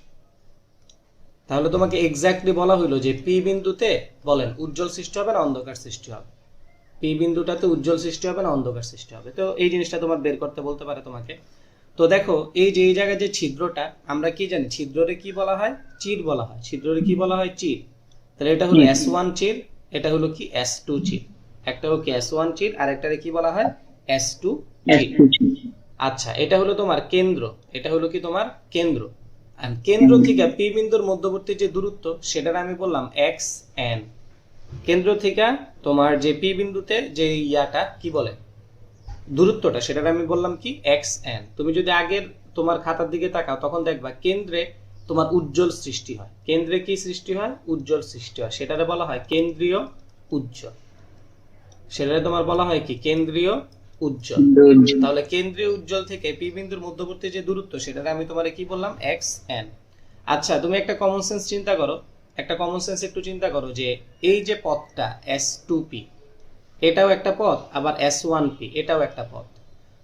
তাহলে তোমাকে এক্স্যাক্টলি বলা হলো যে পি বিন্দুতে বলেন উজ্জ্বল সৃষ্টি হবে না অন্ধকার সৃষ্টি হবে, পি বিন্দুটাতে উজ্জ্বল সৃষ্টি হবে না অন্ধকার সৃষ্টি হবে। তো এই জিনিসটা তোমার বের করতে বলতে পারে তোমাকে। তো দেখো এই যে এই জায়গায় যে ছিদ্রটা, আমরা কি জানি ছিদ্ররে কি বলা হয়? চির বলা হয়। ছিদ্ররে কি বলা হয়? চির। তাহলে এটা হলো S1 চির, এটা হলো কি S2 চির। একটা হলো কি S1 চির, আর একটারে কি বলা হয়? S2 চির। আচ্ছা, এটা হলো তোমার কেন্দ্র, এটা হলো কি তোমার কেন্দ্র, আর কেন্দ্র থেকে পি বিন্দুর মধ্যবর্তী যে দূরত্ব সেটার আমি বললাম এক্স এন। কেন্দ্র থেকে তোমার যে পি বিন্দুতে যে ইয়াটা কি বলে দূরত্বটা, সেটার আমি বললাম কি এক্স এন। তুমি যদি আগের তোমার খাতার দিকে তাকাও তখন দেখবা কেন্দ্রে তোমার উজ্জ্বল সৃষ্টি হয়। কেন্দ্রে কি সৃষ্টি হয়? উজ্জ্বল সৃষ্টি হয়। সেটারে বলা হয় কেন্দ্রীয় উজ্জ্বল। সেটারে তোমার বলা হয় কি? কেন্দ্রীয় উজ্জ্বল। তাহলে কেন্দ্রীয় উজ্জ্বল থেকে পি বিন্দুর মধ্যবর্তী যে দূরত্ব সেটারে আমি তোমারে কি বললাম? X N. আচ্ছা, তুমি একটা কমন সেন্স চিন্তা করো, একটা কমন সেন্স একটু চিন্তা করো যে এই যে পথটা এস টু পি এটাও একটা পথ, আবার এস ওয়ান পি এটাও একটা পথ।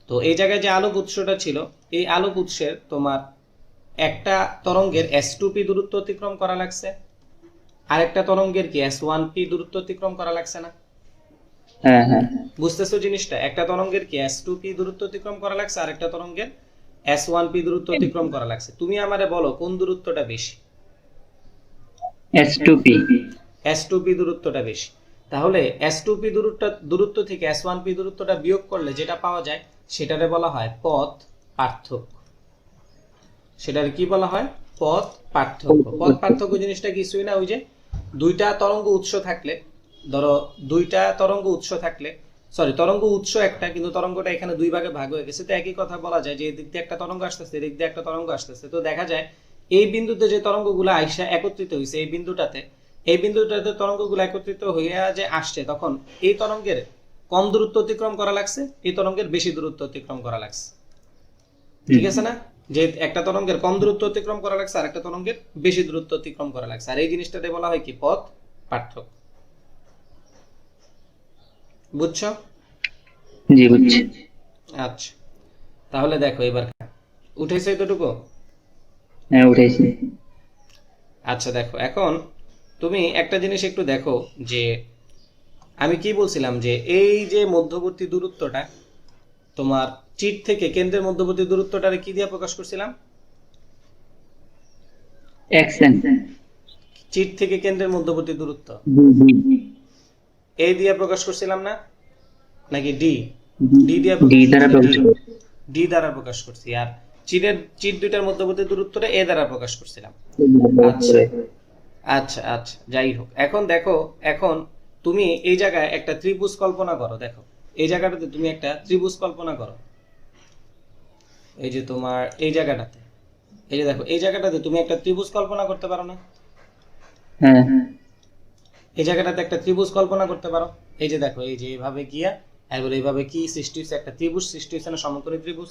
তো এই জায়গায় যে আলোক উৎসটা ছিল, এই আলোক উৎসের তোমার একটা তরঙ্গের এস টু পি দূরত্ব অতিক্রম করা লাগছে, আরেকটা তরঙ্গের কি এস ওয়ান পি দূরত্ব অতিক্রম করা লাগছে না? হ্যাঁ হ্যাঁ বুঝতেছো জিনিসটা? একটা তরঙ্গের কি এস টু পি দূরত্ব অতিক্রম করা লাগছে, আরেকটা তরঙ্গের এস ওয়ান পি দূরত্ব অতিক্রম করা লাগছে। তুমি আমারে বলো কোন দূরত্বটা বেশি? S to P. S to P দূরত্বটা বেশি। তাহলে এস টু পি দূরত্ব থেকে এস ওয়ান পি দূরত্বটা বিয়োগ করলে যেটা পাওয়া যায় সেটারে বলা হয় পথ পার্থক্য। সেটার কি বলা হয়? পথ পার্থক্য। পথ পার্থক্য জিনিসটা কিছুই না, ওই যে দুইটা তরঙ্গ উৎস থাকলে, ধরো দুইটা তরঙ্গ উৎস থাকলে, সরি তরঙ্গ উৎস একটা, কিন্তু তরঙ্গটা এখানে দুই ভাগে ভাগ হয়ে গেছে, তো একই কথা বলা যায় যে এদিক দিয়ে একটা তরঙ্গ আসতেছে, এদিক দিয়ে একটা তরঙ্গ আসতেছে। তো দেখা যায় এই বিন্দুতে যে তরঙ্গগুলো আইসা একত্রিত হয়েছে, এই বিন্দুটাতে তরঙ্গগুলো একত্রিত হইয়া যে আসছে, তখন এই তরঙ্গের কম দূরত্ব অতিক্রম করা লাগছে, এই তরঙ্গের বেশি দূরত্ব অতিক্রম করা লাগছে। ঠিক আছে না? যে একটা তরঙ্গের কম দূরত্ব অতিক্রম করা লাগছে, আর একটা তরঙ্গের বেশি দূরত্ব অতিক্রম করা লাগছে, আর এই জিনিসটাতে বলা হয় কি? পথ পার্থক্য। বুঝছো? জি বুঝছি। আচ্ছা, তাহলে দেখো এবার উঠেছে এতটুকু? হ্যাঁ উঠেছি। আচ্ছা দেখো, এখন তুমি একটা জিনিস একটু দেখো যে আমি কি বলছিলাম যে এই যে মধ্যবর্তী দূরত্বটা তোমার চিট থেকে কেন্দ্রের মধ্যবর্তী দূরত্বটারে কি দিয়ে প্রকাশ করছিলাম? X N. চিট থেকে কেন্দ্রের মধ্যবর্তী দূরত্ব এ দিয়ে প্রকাশ করছিলাম না, নাকি ডি? ডি দিয়ে ডি দ্বারা প্রকাশ করি। ডি দ্বারা প্রকাশ করছি, আর চিট দুইটার মধ্যবর্তী দূরত্বটা এ দ্বারা প্রকাশ করছিলাম। আচ্ছা আচ্ছা আচ্ছা, যাই হোক, এখন দেখো, এখন তুমি এই জায়গায় একটা ত্রিভুজ কল্পনা করো। দেখো এই জায়গাটাতে তুমি একটা ত্রিভুজ কল্পনা করো, এই যে তোমার এই জায়গাটাতে, এই যে দেখো এই জায়গাটাতে তুমি একটা ত্রিভুজ কল্পনা করতে পারো না? হ্যাঁ এই জায়গাটাতে একটা ত্রিভুজ কল্পনা করতে পারো। এই যে দেখো, এই যে এইভাবে গিয়া এবার এইভাবে কি সৃষ্টি হচ্ছে? একটা ত্রিভুজ সৃষ্টি হচ্ছে না, সমকোণী ত্রিভুজ।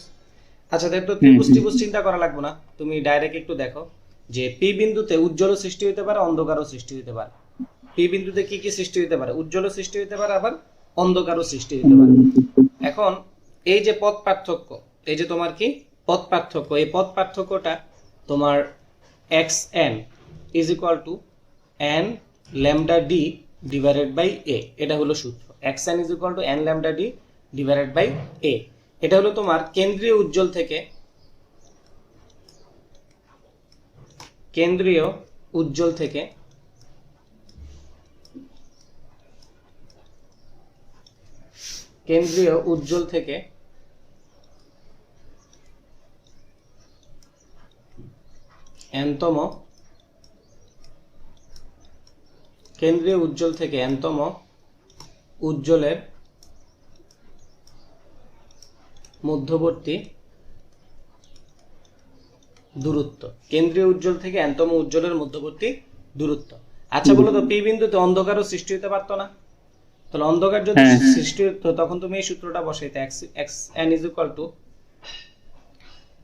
আচ্ছা দেখো, ত্রিভুজ ত্রিভুজ চিন্তা করা লাগবে না, তুমি ডাইরেক্ট একটু দেখো যে পি বিন্দুতে উজ্জ্বল সৃষ্টি হতে পারে, অন্ধকারও সৃষ্টি হতে পারে। পি বিন্দুতে কি কি সৃষ্টি হতে পারে? উজ্জ্বল সৃষ্টি হতে পারে, আবার অন্ধকারও সৃষ্টি হতে পারে। এখন এই যে পথ পার্থক্য, এই যে তোমার কি পথ পার্থক্য, এই পথ পার্থক্যটা তোমার X N is equal to N lambda D divided by A. এটা হলো সূত্র, X N is equal to N lambda D divided by A. এটা হলো তোমার কেন্দ্রীয় উজ্জ্বল থেকে কেন্দ্রীয় উজ্জ্বল থেকে কেন্দ্রীয় উজ্জ্বল থেকে এনতম কেন্দ্রীয় উজ্জ্বল থেকে এনতম উজ্জ্বলের মধ্যবর্তী দূরত্ব। কেন্দ্রীয় উজ্জ্বল থেকে এনতম উজ্জ্বলের মধ্যবর্তী দূরত্ব। আচ্ছা বলো তো, পি বিন্দুতে অন্ধকারও সৃষ্টি হতে পারতো না? তাহলে অন্ধকার যদি সৃষ্টি হতো তখন তুমি এই সূত্রটা বসাইতে, x N is equal two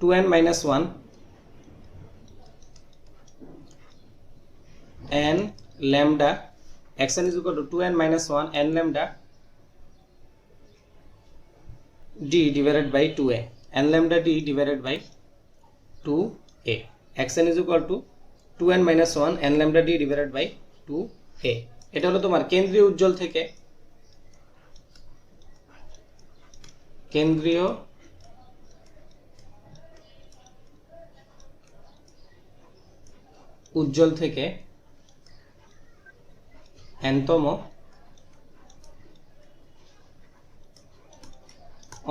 2n minus 1 n lambda, xn is equal to 2n minus 1 n lambda d divided by 2a, n lambda d divided by 2a, xn is equal to 2n minus 1 n lambda d divided by 2a। এটা হলো তোমার কেন্দ্রীয় উজ্জ্বল থেকে কেন্দ্রীয় উজ্জ্বল থেকে এনতম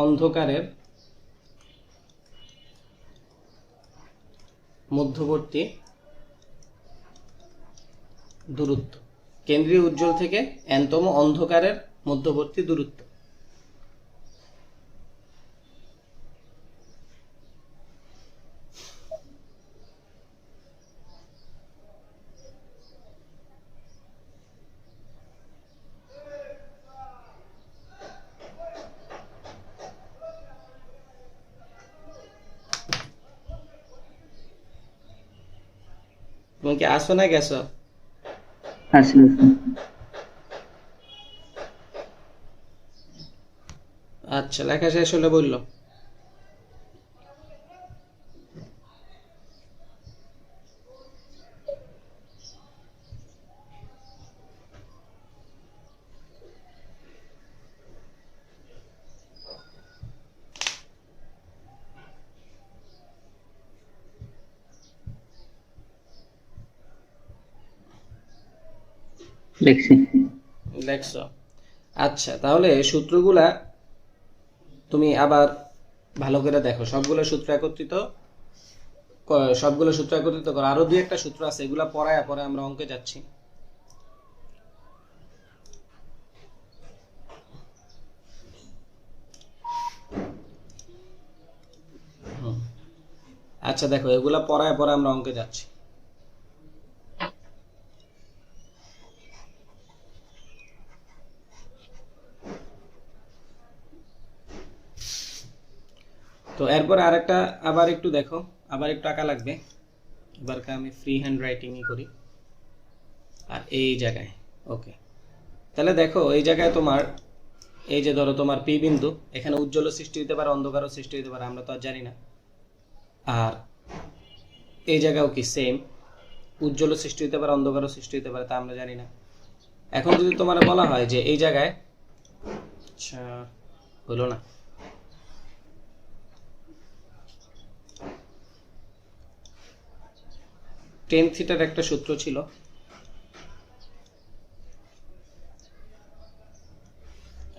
অন্ধকারের মধ্যবর্তী দূরত্ব, কেন্দ্রীয় উজ্জ্বল থেকে n-তম অন্ধকারের মধ্যবর্তী দূরত্ব। তুমি কি আসো না গেছো? আচ্ছা আচ্ছা, লেখা শেষ হলে বললো। দেখছি। দেখছো? আচ্ছা, তাহলে সূত্রগুলা তুমি আবার ভালো করে দেখো, সবগুলো সূত্র একত্রিত করো। আরো দুই একটা সূত্র আছে, এগুলা পড়ায় পরে আমরা অঙ্কে যাচ্ছি। আচ্ছা দেখো, এগুলা পড়ায় পরে আমরা অঙ্কে যাচ্ছি। তো এরপরে আরেকটা, আবার একটু দেখো, আবার একটু আঁকা লাগবে। এবারকে আমি ফ্রি হ্যান্ড রাইটিংই করি। আর এই জায়গায় ওকে, তাহলে দেখো এই জায়গায় তোমার, এই যে ধরো তোমার পি বিন্দু, এখানে উজ্জ্বল সৃষ্টি হতে পারে, অন্ধকারও সৃষ্টি হতে পারে, আমরা তো আর জানি না। আর এই জায়গাও কি সেম, উজ্জ্বল সৃষ্টি হতে পারে, অন্ধকারও সৃষ্টি হতে পারে, তা আমরা জানি না। এখন যদি তোমার বলা হয় যে এই জায়গায়, আচ্ছা হলো না, টেন থিটার একটা সূত্র ছিল,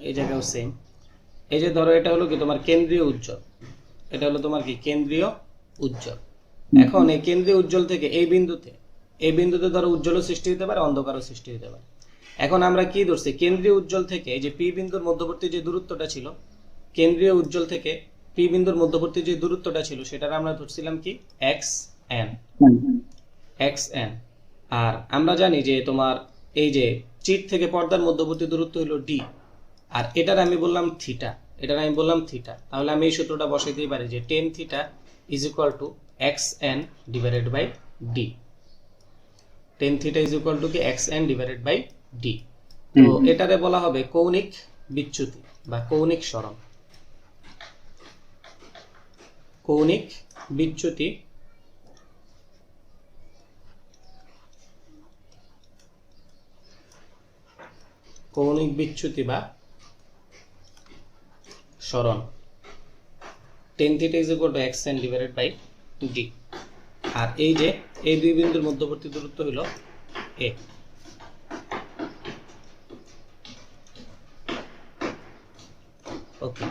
এই জায়গাও সেম। এই যে ধরো এটা হলো কি তোমার কেন্দ্রীয় উজ্জ্বল, এটা হলো তোমার কি কেন্দ্রীয় উজ্জ্বল। এখন এই কেন্দ্রীয় উজ্জ্বল থেকে এই বিন্দুতে ধরো উজ্জ্বলও সৃষ্টি হতে পারে, অন্ধকারও সৃষ্টি হতে পারে। এখন আমরা কি ধরছি, কেন্দ্রীয় উজ্জ্বল থেকে এই যে পি বিন্দুর মধ্যবর্তী যে দূরত্বটা ছিল, কেন্দ্রীয় উজ্জ্বল থেকে পি বিন্দুর মধ্যবর্তী যে দূরত্বটা ছিল, সেটার আমরা ধরছিলাম কি এক্স এন। আর আমরা জানি যে তোমার এই যে চিট থেকে পর্দার মধ্যবর্তী দূরত্ব হলো ডি, আর এটার আমি বললাম থিটা। তাহলে আমি এই সূত্রটা বসাইতেই পারি যে tan theta is equal to X N divided by D. Tan theta is equal to কি X N divided by D. তো এটারে বলা হবে কৌণিক বিচ্যুতি বা কৌণিক সরণ। কৌণিক বিচ্যুতি বা সরণ। Tan theta is equal to X N divided by D. আর এই যে এই দুই বিন্দুর মধ্যবর্তী দূরত্ব হলো এ। ওকে,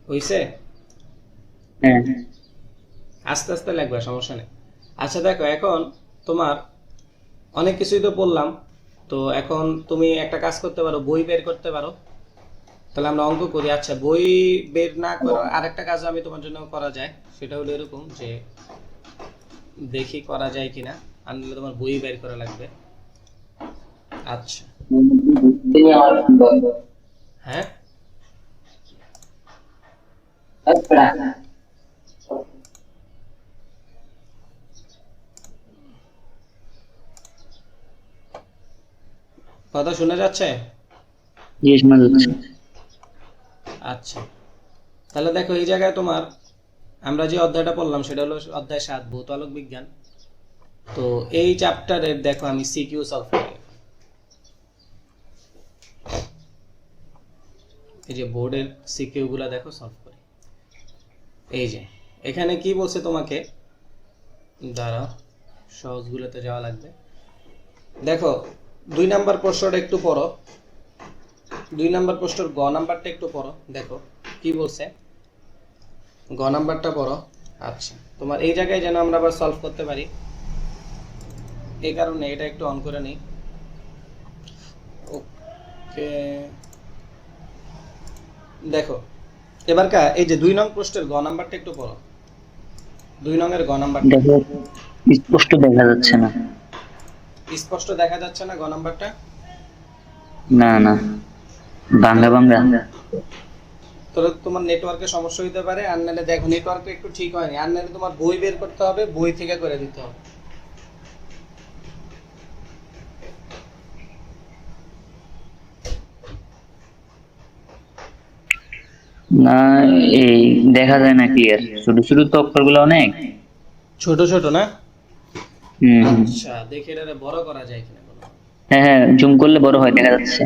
হইছে? হ্যাঁ আস্তে আস্তে লাগবে, সমস্যা নেই। আচ্ছা দেখো, এখন তোমার অনেক কিছুই তো বললাম, তো এখন তুমি একটা কাজ করতে পারো, বই বের করতে পারো। তাহলে আমরা অঙ্ক করি। আচ্ছা, বই বের না করো, আরেকটা কাজ আমি তোমার জন্য করা যায়, সেটা হলো এরকম যে দেখি করা যায় কিনা, আনলে তোমার বই বের করা লাগবে। আচ্ছা হ্যাঁ, কথা শোনা যাচ্ছে? জি শোনা যাচ্ছে। আচ্ছা, তাহলে দেখো এই জায়গায় তোমার আমরা যে অধ্যায়টা পড়লাম সেটা হলো অধ্যায় 7 ভৌত আলোক বিজ্ঞান। তো এই চ্যাপ্টারের দেখো আমি সিকিউ সলভ করি। এই যে বোর্ডের সিকিউ গুলা দেখো সলভ করি। এই যে এখানে কি বলছে তোমাকে, দাঁড়াও সহজগুলোতে যাওয়া লাগবে। দেখো 2 নাম্বার প্রশ্নটা একটু পড়ো, 2 নাম্বার প্রশ্নের গ নাম্বারটা একটু পড়ো। দেখো কি বলছে, গ নাম্বারটা পড়ো। আচ্ছা তোমার এই জায়গায় যেন আমরা আবার সলভ করতে পারি, এই কারণে এটা একটু অন করে নিই। ওকে দেখো এবারকা এই যে 2 নং প্রশ্নের গ নাম্বারটা একটু পড়ো, 2 নং এর গ নাম্বারটা। দেখো স্পষ্ট দেখা যাচ্ছে না। স্পষ্ট দেখা যাচ্ছে না গ নাম্বারটা? না না, বাংলা বাংলা। তাহলে তোমার নেটওয়ার্কের সমস্যা হইতে পারে, আর নাহলে দেখো নেটওয়ার্কটা একটু ঠিক হয়নি, আর নাহলে তোমার বই বের করতে হবে, বই থেকে করে দিতে হবে। না, এই দেখা যায় না ক্লিয়ার, ছোট ছোট তো অক্ষরগুলো অনেক। ছোট ছোট না? হুম। আচ্ছা দেখে এটা বড় করা যায় কিনা বলো। হ্যাঁ হ্যাঁ, জুম করলে বড় হয়, দেখা যাচ্ছে।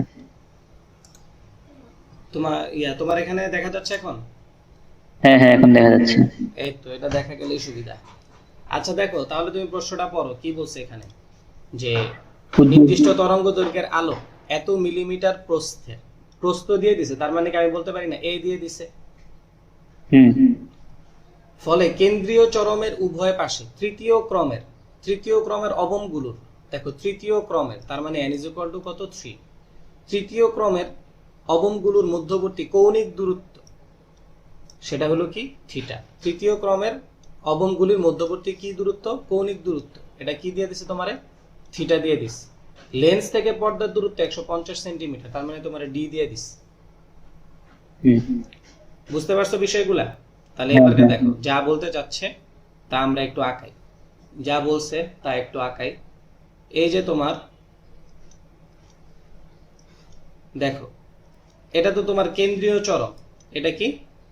তোমার এখানে দেখা যাচ্ছে এখন? হ্যাঁ হ্যাঁ, এখন দেখা যাচ্ছে। এই তো এটা দেখা গেলেই সুবিধা। আচ্ছা দেখো তাহলে তুমি প্রশ্নটা পড়ো, কি বলছে এখানে, যে নির্দিষ্ট তরঙ্গ দৈর্ঘ্যের আলো এত মিলিমিটার প্রস্থ দিয়ে দিছে, তার মানে কি আমি বলতে পারি না এ দিয়ে দিছে। হুম। ফলে কেন্দ্রীয় চরমের উভয় পাশে তৃতীয় ক্রমের অবমগুলোর, দেখো তৃতীয় ক্রমের তার মানে n = কত 3, তৃতীয় ক্রমের অবমগুলোর মধ্যবর্তী কৌণিক দূরত্ব সেটা হলো কি থিটা। তৃতীয় ক্রমের অবমগুলির মধ্যবর্তী কি দূরত্ব? কৌণিক দূরত্ব। এটা কি দিয়ে দিছে তোমারে? থিটা দিয়ে দিস। লেন্স থেকে পর্দার দূরত্ব 150 সেন্টিমিটার, তার মানে তোমারে ডি দিয়ে দিস। বুঝতে পারছো বিষয়গুলা? তাহলে এবারে দেখো যা বলতে চাচ্ছে তা আমরা একটু আঁকাই, যা বলছে তা একটু আঁকাই। এই যে তোমার দেখো এটা তো তোমার কেন্দ্রীয় চরম, এটা কি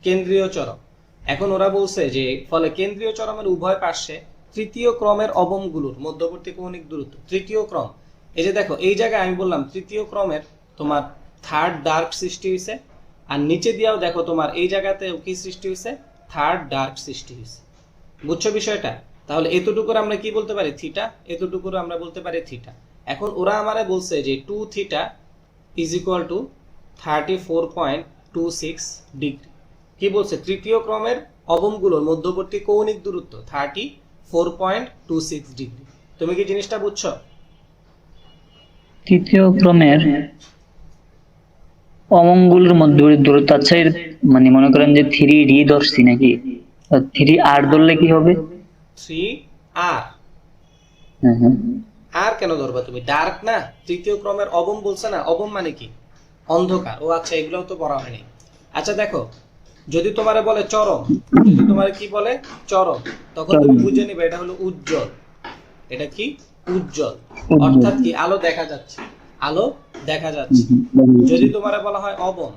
কেন্দ্রীয় চরম। এখন ওরা বলছে যে ফলে কেন্দ্রীয় চরমের উভয় পার্শ্বে তৃতীয় ক্রমের অবমগুলোর মধ্যবর্তী কৌণিক দূরত্ব, তৃতীয় ক্রম। এই যে দেখো এই জায়গায় আমি বললাম তৃতীয় ক্রমের তোমার থার্ড ডার্ক সৃষ্টি হয়েছে, আর নিচে দিয়েও দেখো তোমার এই জায়গাতে কি সৃষ্টি হয়েছে? থার্ড ডার্ক সৃষ্টি হয়েছে। বুঝছো বিষয়টা? তাহলে এতটুকুর আমরা কি বলতে পারি? থিটা। এতটুকুর আমরা বলতে পারি থিটা। এখন ওরা আমারে বলছে যে 2 থিটা = 34.26 ডিগ্রি। কি বলছে? তৃতীয় ক্রমের অবমগুলোর মধ্যবর্তী কৌণিক দূরত্ব 34.26 ডিগ্রি। তুমি কি জিনিসটা বুঝছো? তৃতীয় ক্রমের অমঙ্গলের মধ্যে দূরত্ব, আচ্ছা মানে মনে করেন যে 3D ধরছি নাকি, 3R ধরলে কি হবে? 3R। হ্যাঁ হ্যাঁ। আর কেন ধরবা তুমি? ডার্ক না, তৃতীয় ক্রমের অবম বলছে না, অবম মানে কি? অন্ধকার। ও আচ্ছা এগুলোও তো পড়া হয়নি। আচ্ছা দেখো যদি তোমারে বলে চরম, যদি তোমারে কি বলে চরম, তখন তুমি বুঝে নিবে এটা হলো উজ্জ্বল। এটা কি? উজ্জ্বল, অর্থাৎ কি আলো দেখা যাচ্ছে, আলো দেখা যাচ্ছে। যদি তোমারে বলা হয় অবম,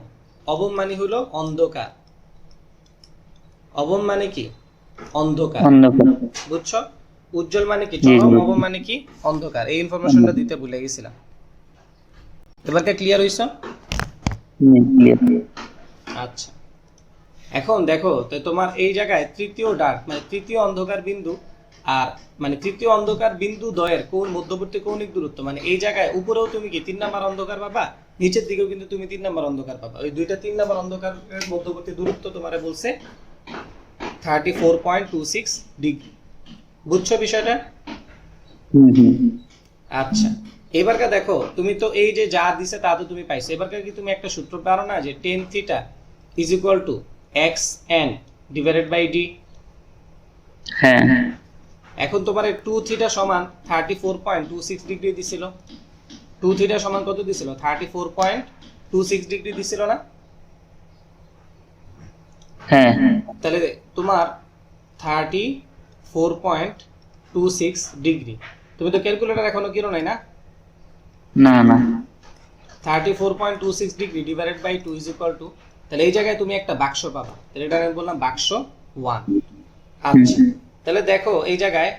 অবম মানে হলো অন্ধকার। অবম মানে কি? অন্ধকার। বুঝছো? উজ্জ্বল মানে কি চরম, অবম মানে কি অন্ধকার। এই ইনফরমেশনটা দিতে ভুলে গেছিলাম। এবার কি ক্লিয়ার হইছো? আচ্ছা এখন দেখো তো তোমার এই জায়গায় তৃতীয় ডার্ক মানে তৃতীয় অন্ধকার বিন্দু, আর মানে তৃতীয় অন্ধকার বিন্দু দ্বয়ের কোণ মধ্যবর্তী কৌণিক দূরত্ব, মানে এই জায়গায় উপরেও তুমি কি 3 নাম্বার অন্ধকার পাবা, নিচের দিকেও কিন্তু তুমি 3 নাম্বার অন্ধকার পাবা। ওই দুইটা 3 নাম্বার অন্ধকারের মধ্যবর্তী দূরত্ব তোমারে বলছে 34.26 ডিগ্রি। বুঝছো বিষয়টা? আচ্ছা এবারকার দেখো তুমি তো এই যে যা দিছে তা তো তুমি পাইছো। এবারকার কি তুমি একটা সূত্র পারো না যে tan θ = xn / d? হ্যাঁ। এখন তোমার 2 θ সমান 34.26 ডিগ্রি দিছিল। 2 θ সমান কত দিছিল? 34.26 ডিগ্রি দিছিল না? হ্যাঁ। তাহলে তোমার 34.26 ডিগ্রি, তুমি তো ক্যালকুলেটর এখনো কিনো নাই না? না না। 34.26 ডিগ্রি / 2 = তাহলে এই জায়গায় তুমি একটা বাক্স পাবা। তাহলে এটা আমি বললাম বাক্স 1। আচ্ছা তাহলে দেখো এই জায়গায়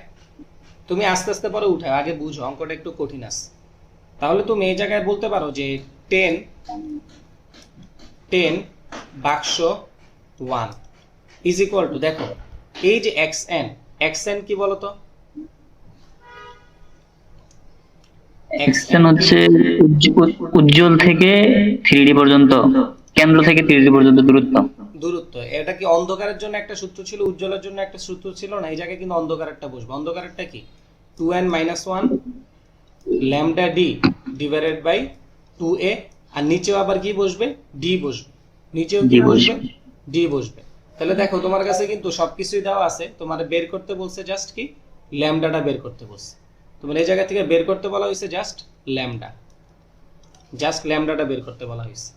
তুমি আস্তে আস্তে পরে উঠাও, আগে বুঝো, অঙ্কটা একটু কঠিন আছে। তাহলে তুমি এই জায়গায় বলতে পারো যে 10 বাক্স 1 ইজ ইকুয়াল টু, দেখো এই যে xn কি বলতো? xn হচ্ছে উজ্জ্বল থেকে 3D পর্যন্ত, কেন্দ্র থেকে 3D পর্যন্ত দূরত্ব। দূরত্ব। এটা কি অন্ধকারের জন্য একটা সূত্র ছিল, উজ্জ্বলের জন্য একটা সূত্র ছিল না? এই জায়গায় কিন্তু অন্ধকারেরটা বসবে। অন্ধকারেরটা কি? 2n-1 lambda D divided by 2a, আর নিচেও আবার কি বসবে? ডি বসবে। নিচেও কি বসবে? ডি বসবে। তাহলে দেখো তোমার কাছে কিন্তু সবকিছুই দেওয়া আছে, তোমার বের করতে বলছে জাস্ট কি? ল্যামডাটা বের করতে বলছে। তোমার এই জায়গা থেকে বের করতে বলা হয়েছে জাস্ট ল্যামডাটা বের করতে বলা হয়েছে।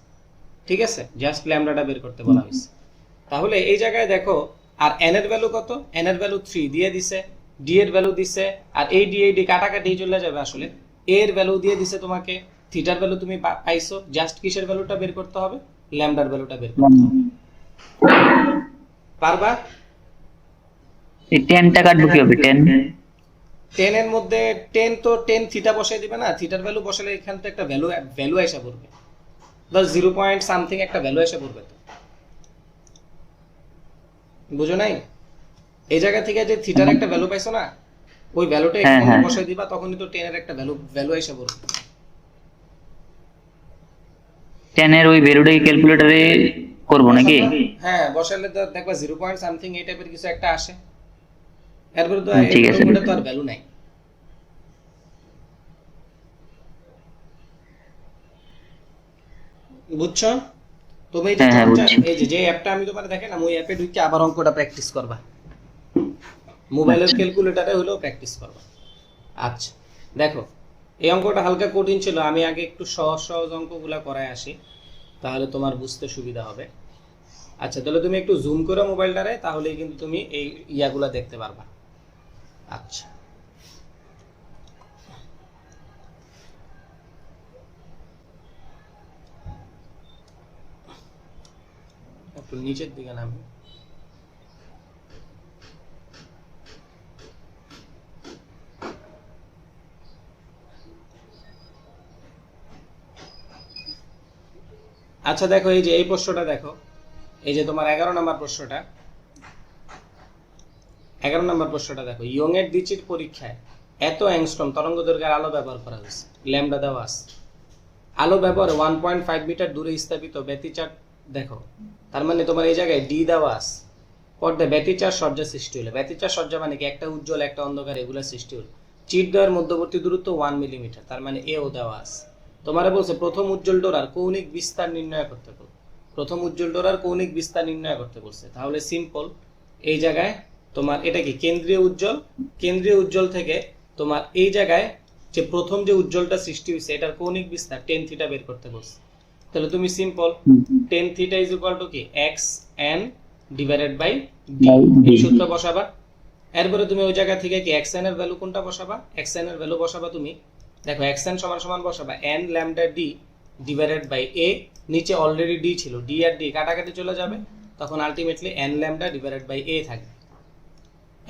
ঠিক আছে, জাস্ট ল্যামডাটা বের করতে বলা হয়েছে। তাহলে এই জায়গায় দেখো, আর n এর ভ্যালু কত? n এর ভ্যালু 3 দিয়ে দিছে, d এর ভ্যালু দিছে, আর এই d কাটাকাটি চলে যাবে আসলে। a এর ভ্যালু দিয়ে দিছে তোমাকে, থিটার ভ্যালু তুমি পাইছো, জাস্ট কিসের ভ্যালুটা বের করতে হবে? ল্যামডার ভ্যালুটা বের করতে হবে। পারবা? এই 10টা কাটবো কিভাবে? 10 এর মধ্যে 10 তো 10 থিটা বসাই দিবে না? থিটার ভ্যালু বসালে এখান থেকে একটা ভ্যালু আইসা পড়বে, ধর 0 পয়েন্ট সামথিং একটা ভ্যালু আইসা পড়বে। তো বুঝো নাই? এই জায়গা থেকে যে থিটার একটা ভ্যালু পাইছো না, ওই ভ্যালুটা এখানে বসাই দিবা, তখনই তো 10 এর একটা ভ্যালু আইসা পড়বে। 10 এর ওই ভ্যালুটা ক্যালকুলেটরে করব নাকি? হ্যাঁ, বসালে তো দেখবা 0 পয়েন্ট সামথিং এই টাইপের কিছু একটা আসে। এরপরে তো ঠিক আছে, ওটা তো আর ভ্যালু নাই। বুঝছো? তুমি এই যে এই যে অ্যাপটা আমি তোমার দেখালাম, ওই অ্যাপে ঢুকে আবার অঙ্কটা প্র্যাকটিস করবা, মোবাইলের ক্যালকুলেটরে হলেও প্র্যাকটিস করবা। আচ্ছা দেখো, এই অঙ্কটা হালকা কঠিন ছিল, আমি আগে একটু সহজ অঙ্কগুলা করায় আসি, তাহলে তোমার বুঝতে সুবিধা হবে। আচ্ছা তাহলে তুমি একটু জুম করো মোবাইলটারে, তাহলেই কিন্তু তুমি এই ইয়াগুলা দেখতে পারবা। আচ্ছা একটু নিচের দিকে নামি। আচ্ছা দেখো, এই যে এই প্রশ্নটা দেখো, এই যে তোমার 11 নম্বর প্রশ্নটা, 11 নম্বর প্রশ্নটা দেখো, ইয়ং এর দ্বিচির পরীক্ষায় এত অ্যাংস্ট্রম তরঙ্গদৈর্ঘ্যের আলো ব্যবহার করা হয়েছে, ল্যামডা দেওয়া আছে। আলো ব্যবহারে 1.5 মিটার দূরে স্থাপিত ব্যতিচার দেখো, তার মানে তোমার এই জায়গায় ডি দেওয়া আছে। পর্দায় ব্যতিচার সজ্জা সৃষ্টি হলো, ব্যতিচার সজ্জা মানে কি? একটা উজ্জ্বল একটা অন্ধকার, এগুলা সৃষ্টি হলো। চিট দেওয়ার মধ্যবর্তী দূরত্ব 1 মিলিমিটার, তার মানে এও দেওয়া আছে। তোমারে বলছে প্রথম উজ্জ্বল ডোরার কৌণিক বিস্তার নির্ণয় করতে বলছে, প্রথম উজ্জ্বল ডোরার কৌণিক বিস্তার নির্ণয় করতে বলছে। তাহলে সিম্পল, এই জায়গায় তোমার এটা কি? কেন্দ্রীয় উজ্জ্বল। কেন্দ্রীয় উজ্জ্বল থেকে তোমার এই জায়গায় যে প্রথম যে উজ্জ্বলটা সৃষ্টি হয়েছে, এটার কৌণিক বিস্তার 10 থিটা বের করতে বলছে। তাহলে তুমি simple 10 theta is equal to কি? xn ডিভাইডেড বাই d, এই সূত্র বসাবা। এরপরে তুমি ওই জায়গা থেকে কি xn এর ভ্যালু কোনটা বসাবা? xn এর ভ্যালু বসাবা তুমি, দেখো xn সমান সমান বসাবা n lambda d divided by a, নিচে অলরেডি d ছিল, d আর d কাটাকাটি চলে যাবে, তখন ultimately n lambda divided by a থাকবে,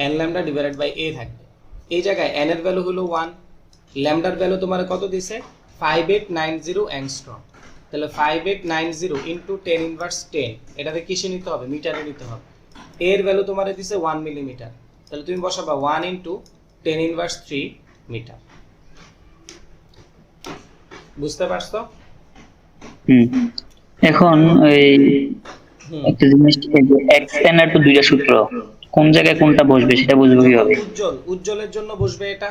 n lambda divided by a থাকবে। এই জায়গায় n এর ভ্যালু হলো 1, ল্যামডার ভ্যালু তোমার কত দিছে? 5890 অ্যাংস্ট্রম। তাহলে 5890 ইনটু 10 ইনভার্স 10, এটাতে কিসে নিতে হবে? মিটারে নিতে হবে। এর ভ্যালু তোমারে দিছে 1 মিলিমিটার, তাহলে তুমি বসাবা 1 ইনটু 10 ইনভার্স 3 মিটার। বুঝতে পারছো? এখন এই একটা জিনিস, xn এর তো দুইটা সূত্র, কোন জায়গায় কোনটা বসবে সেটা বুঝবো কিভাবে? উজ্জ্বলের জন্য বসবে এটা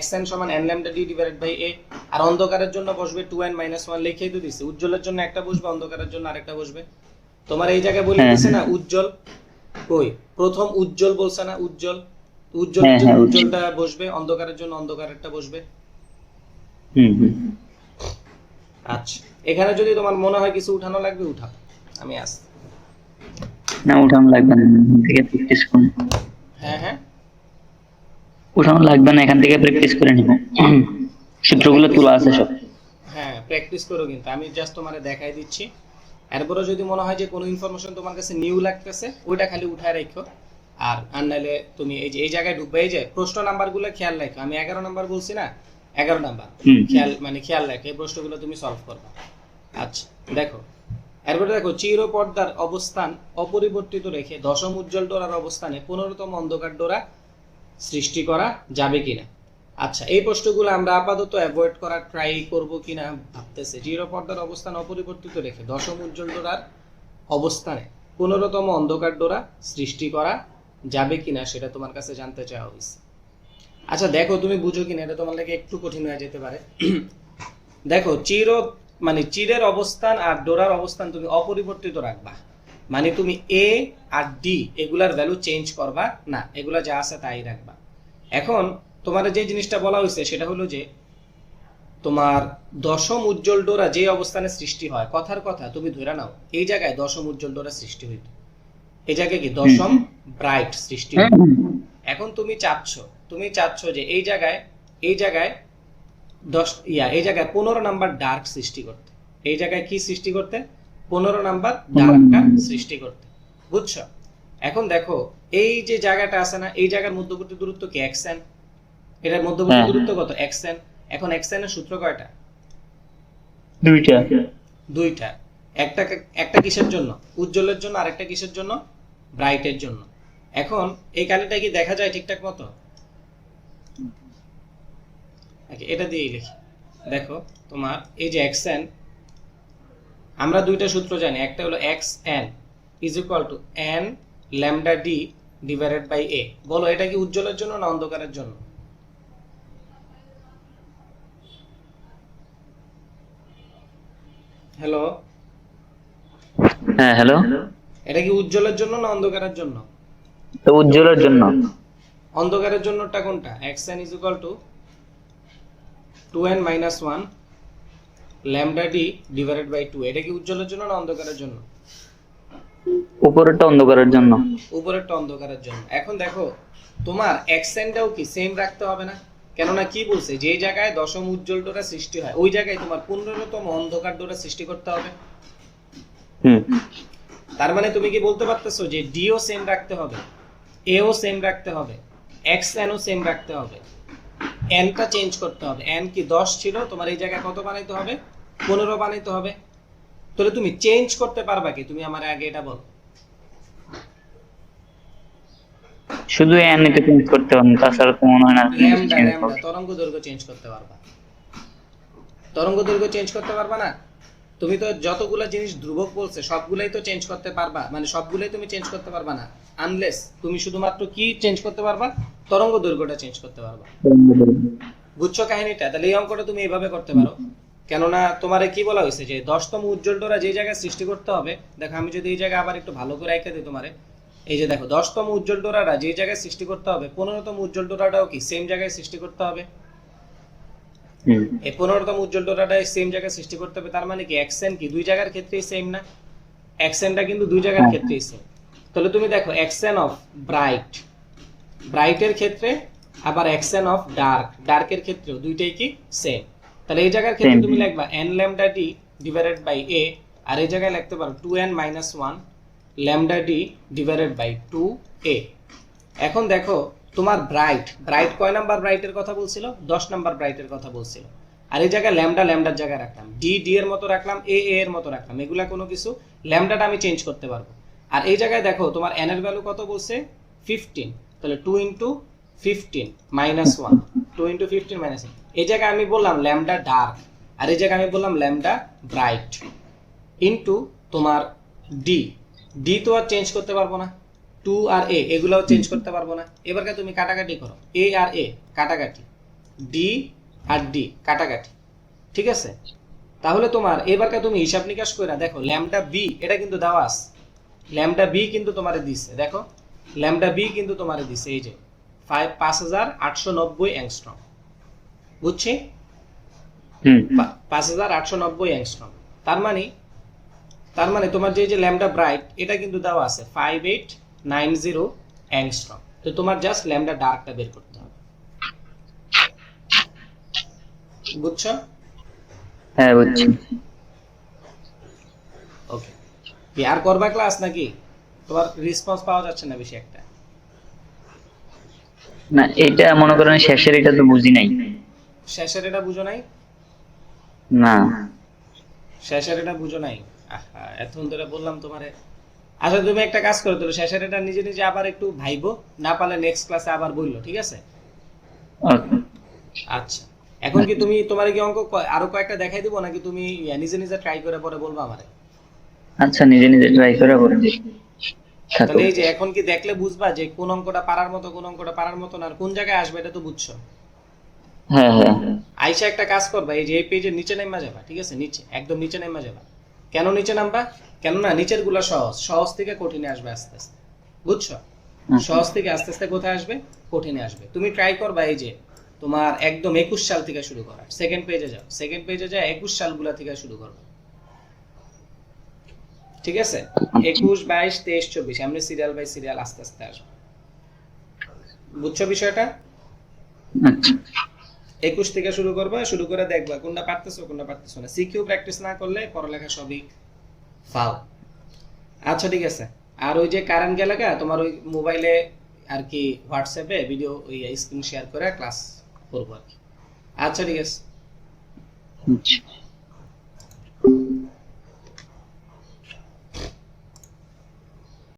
xn সমান n lambda d divided by a, আর অন্ধকারের জন্য বসবে 2n-1, লিখেই তো দিছে। উজ্জ্বলের জন্য একটা বসবে, অন্ধকারের জন্য আরেকটা বসবে। তোমার এই জায়গায় বলে দিছে না উজ্জ্বল, কই প্রথম উজ্জ্বল বলছে না? উজ্জ্বলের জন্য উজ্জ্বলটা বসবে, অন্ধকারের জন্য অন্ধকারেরটা বসবে। আচ্ছা এখানে যদি তোমার মনে হয় কিছু উঠানো লাগবে উঠাও, আমি আসছি। না উঠানো লাগবে না, থেকে প্র্যাকটিস করুন। হ্যাঁ উঠানো লাগবে না, এখান থেকে প্র্যাকটিস করে নিব, সূত্রগুলো তোলা আছে সব। হ্যাঁ প্র্যাকটিস করো, কিন্তু আমি জাস্ট তোমারে দেখাই দিচ্ছি। এরপরে যদি মনে হয় যে কোনো ইনফরমেশন তোমার কাছে নিউ লাগতেছে, ওইটা খালি উঠায় রাখো, আর নাইলে তুমি এই জায়গায় ঢুকবে। এই যে প্রশ্ন নাম্বারগুলো খেয়াল রাখো, আমি 11 নাম্বার বলছি না, 11 নাম্বার খেয়াল রাখো, এই প্রশ্নগুলো তুমি সলভ করবে। আচ্ছা দেখো, এরপরে দেখো, চির পর্দার অবস্থান অপরিবর্তিত রেখে দশম উজ্জ্বল ডোরার অবস্থানে 15তম অন্ধকার ডোরা সৃষ্টি করা যাবে কিনা। আচ্ছা, এই প্রশ্নগুলো আমরা আপাতত অ্যাভয়েড করার ট্রাই করব কিনা ভাবতেছে। চির পর্দার অবস্থান অপরিবর্তিত রেখে দশম উজ্জ্বল ডোরার অবস্থানে 15তম অন্ধকার ডোরা সৃষ্টি করা যাবে কিনা সেটা তোমার কাছে জানতে চাওয়া হয়েছে। আচ্ছা দেখো, তুমি বুঝো কিনা, এটা তোমার লাগে একটু কঠিন হয়ে যেতে পারে। দেখো, চিরের অবস্থান আর ডোরার অবস্থান তুমি অপরিবর্তিত রাখবা, মানে তুমি এ আর ডি এগুলার ভ্যালু চেঞ্জ করবা না, এগুলা যা আছে তাই রাখবা। এখন তোমার যে জিনিসটা বলা হয়েছে সেটা হলো যে তোমার দশম উজ্জ্বল ডোরা যে অবস্থানে সৃষ্টি হয়, কথার কথা তুমি ধরে নাও এই জায়গায় দশম উজ্জ্বল ডোরা সৃষ্টি হইতো, এই জায়গায় কি দশম ব্রাইট সৃষ্টি হইতো। এখন তুমি চাচ্ছ যে এই জায়গায় এই জায়গায় 15 নাম্বার ডার্ক সৃষ্টি করতে, এই জায়গায় কি সৃষ্টি করতে, 15 নাম্বার ডার্কটা সৃষ্টি করতে, বুঝছো? এখন দেখো, এই যে জায়গাটা আছে না, এই জায়গার মধ্যবর্তী দূরত্ব কি xn, এটার মধ্যবর্তী দূরত্ব কত xn। এখন xn এর সূত্র কয়টা? দুইটা। একটা কিসের জন্য? উজ্জ্বলের জন্য, আর একটা কিসের জন্য? ব্রাইটের জন্য। এখন এই কালিটা কি দেখা যায় ঠিকঠাক মতো? এটা দিয়েই লিখি। দেখো তোমার এই যে xn, আমরা দুইটা সূত্র জানি, একটা হলো xn = n lambda d divided by a। বলো এটা কি উজ্জ্বলের জন্য না অন্ধকারের জন্য? হ্যালো, হ্যাঁ হ্যালো, এটা কি উজ্জ্বলের জন্য না অন্ধকারের জন্য? তো উজ্জ্বলের জন্য। অন্ধকারের জন্যটা কোনটা? xn = 2n - 1 lambda d divided by 2। এটা কি উজ্জ্বলের জন্য না অন্ধকারের জন্য? উপরেরটা অন্ধকারের জন্য। উপরেরটা অন্ধকারের জন্য। এখন দেখো, তোমার xnটাও কি সেম রাখতে হবে না? কেননা কি বলছে, যে জায়গায় দশম উজ্জ্বল ডোরা সৃষ্টি হয় ওই জায়গায় তোমার 15তম অন্ধকার ডোরা সৃষ্টি করতে হবে। তার মানে তুমি কি বলতে পারতেছো যে ডিও সেম রাখতে হবে, এও সেম রাখতে হবে, xnও সেম রাখতে হবে, nটা চেঞ্জ করতে হবে। n কি 10 ছিল, তোমার এই জায়গায় কত বানাইতে হবে? 15 বানাইতে হবে। তাহলে তুমি চেঞ্জ করতে পারবা কি? তুমি আমার আগে এটা বলো। শুধু n তে চেঞ্জ করতে হবে, তাছাড়া তো মনে হয় না ল্যামডা তরঙ্গ দৈর্ঘ্য চেঞ্জ করতে পারবা। তরঙ্গ দৈর্ঘ্য চেঞ্জ করতে পারবা না? তুমি তো যতগুলা জিনিস ধ্রুবক বলছে সবগুলাই তো চেঞ্জ করতে পারবা, মানে সবগুলাই তুমি চেঞ্জ করতে পারবা না, আনলেস তুমি শুধুমাত্র কি চেঞ্জ করতে পারবা? তরঙ্গ দৈর্ঘ্যটা চেঞ্জ করতে পারবা। বুঝছো কাহিনীটা? তাহলে এই অঙ্কটা তুমি এইভাবে করতে পারো। কেননা তোমারে কি বলা হয়েছে যে 10তম উজ্জ্বল ডোরা যে জায়গায় সৃষ্টি করতে হবে। দেখো আমি যদি এই জায়গায় আবার একটু ভালো করে আঁকে দিই তোমারে, এই যে দেখো 10তম উজ্জ্বল ডোরাটা যে জায়গায় সৃষ্টি করতে হবে, 15তম উজ্জ্বল ডোরাটাও কি সেম জায়গায় সৃষ্টি করতে হবে। এই 15তম উজ্জ্বল ডোরাটা সেম জায়গায় সৃষ্টি করতে হবে। তার মানে কি xn কি দুই জায়গার ক্ষেত্রেই সেম না? xnটা কিন্তু দুই জায়গার ক্ষেত্রেই সেম। তাহলে তুমি দেখো xn অফ ব্রাইটের ক্ষেত্রে আবার xn অফ ডার্কের ক্ষেত্রেও দুইটাই কি সেম। তাহলে এই জায়গার ক্ষেত্রে তুমি লিখবা n lambda d divided by a, আর এই জায়গায় লিখতে পারো 2n - 1 lambda d divided by 2a। এখন দেখো তোমার ব্রাইট কয় নাম্বার ব্রাইটের কথা বলছিল? 10 নাম্বার ব্রাইটের কথা বলছিল। আর এই জায়গায় ল্যামডার জায়গায় রাখলাম, ডি এর মতো রাখলাম, এ এর মতো রাখলাম, এগুলা কোনো কিছু, ল্যামডাটা আমি চেঞ্জ করতে পারবো। আর এই জায়গায় দেখো তোমার n এর ভ্যালু কত বলছে? 15। তাহলে 2 × 15 - 1, 2 × 15 - 1। এই জায়গায় আমি বললাম ল্যামডা ডার্ক, আর এই জায়গায় আমি বললাম ল্যামডা ব্রাইট ইনটু তোমার ডি তো আর চেঞ্জ করতে পারবো না, 2 আর a এগুলাও চেঞ্জ করতে পারবো না। এবারকে তুমি কাটাকাটি করো, a আর a কাটাকাটি, d আর d কাটাকাটি, ঠিক আছে? তাহলে তোমার এবারকে তুমি হিসাব নিকাশ করে দেখো ল্যামডা b এটা কিন্তু দেওয়া আছে, ল্যামডা b কিন্তু তোমারে দিছে, দেখো ল্যামডা b কিন্তু তোমারে দিছে এই যে 5890 অ্যাংস্ট্রম, বুঝছি? 5890 অ্যাংস্ট্রম। তার মানে তোমার যে ল্যামডা ব্রাইট এটা কিন্তু দেওয়া আছে 5890 অ্যাংস্ট্রম। তো তোমার জাস্ট ল্যামডা ডার্কটা বের করতে হবে, বুঝছো? হ্যাঁ বুঝছি। ওকে, কি আর করবা ক্লাস নাকি? তোমার রেসপন্স পাওয়া যাচ্ছে না বেশি একটা। না এটা মনে করেন শেষের এটা তো বুঝি নাই। শেষের এটা বুঝো নাই? না শেষের এটা বুঝো নাই? আহা, এতক্ষণ ধরে বললাম তোমারে। আচ্ছা তুমি একটা কাজ করো, তাহলে শেষের এটা নিজে নিজে আবার একটু ভাইবো, না পারলে নেক্সট ক্লাসে আবার বললো, ঠিক আছে? ওকে। আচ্ছা, এখন কি তুমি, তোমার কি অঙ্ক আরো কয়েকটা দেখাই দিব, নাকি তুমি নিজে নিজে ট্রাই করে পরে বলবা আমারে? আচ্ছা নিজে নিজে ট্রাই করে করে দেখি। থাকো। তাহলে এই যে এখন কি দেখলে বুঝবা যে কোন অঙ্কটা পারার মতো, কোন অঙ্কটা পারার মতো না, আর কোন জায়গায় আসবে এটা তো বুঝছো। হ্যাঁ হ্যাঁ আইসা একটা কাজ করবা, এই যে এই পেজের নিচে নামা যাবা, ঠিক আছে? নিচে, একদম নিচে নামা যাবা। কেন নিচে নামবা? কেননা নিচের গুলা সহজ, সহজ থেকে কঠিনে আসবে আস্তে আস্তে, বুঝছো? সহজ থেকে আস্তে আস্তে কোথায় আসবে? কঠিনে আসবে। তুমি ট্রাই করবা এই যে তোমার একদম 21 সাল থেকে শুরু করা, সেকেন্ড পেজে যাও, সেকেন্ড পেজে যাও 21 সালগুলা থেকে শুরু করবা, ঠিক আছে? 21, 22, 23, 24 এমনি সিরিয়াল বাই সিরিয়াল আস্তে আস্তে আসবে, বুঝছো বিষয়টা? আচ্ছা 21 থেকে শুরু করবা, শুরু করে দেখবা কোনটা পারতেছো কোনটা পারতেছো না। সিকিউ প্র্যাকটিস না করলে পড়ালেখা সবই ফাও। আচ্ছা ঠিক আছে। আর ওই যে কারেন্ট গেলে তোমার ওই মোবাইলে আর কি হোয়াটসঅ্যাপে ভিডিও ওই স্ক্রিন শেয়ার করে ক্লাস করবো আর কি। আচ্ছা ঠিক আছে। আচ্ছা।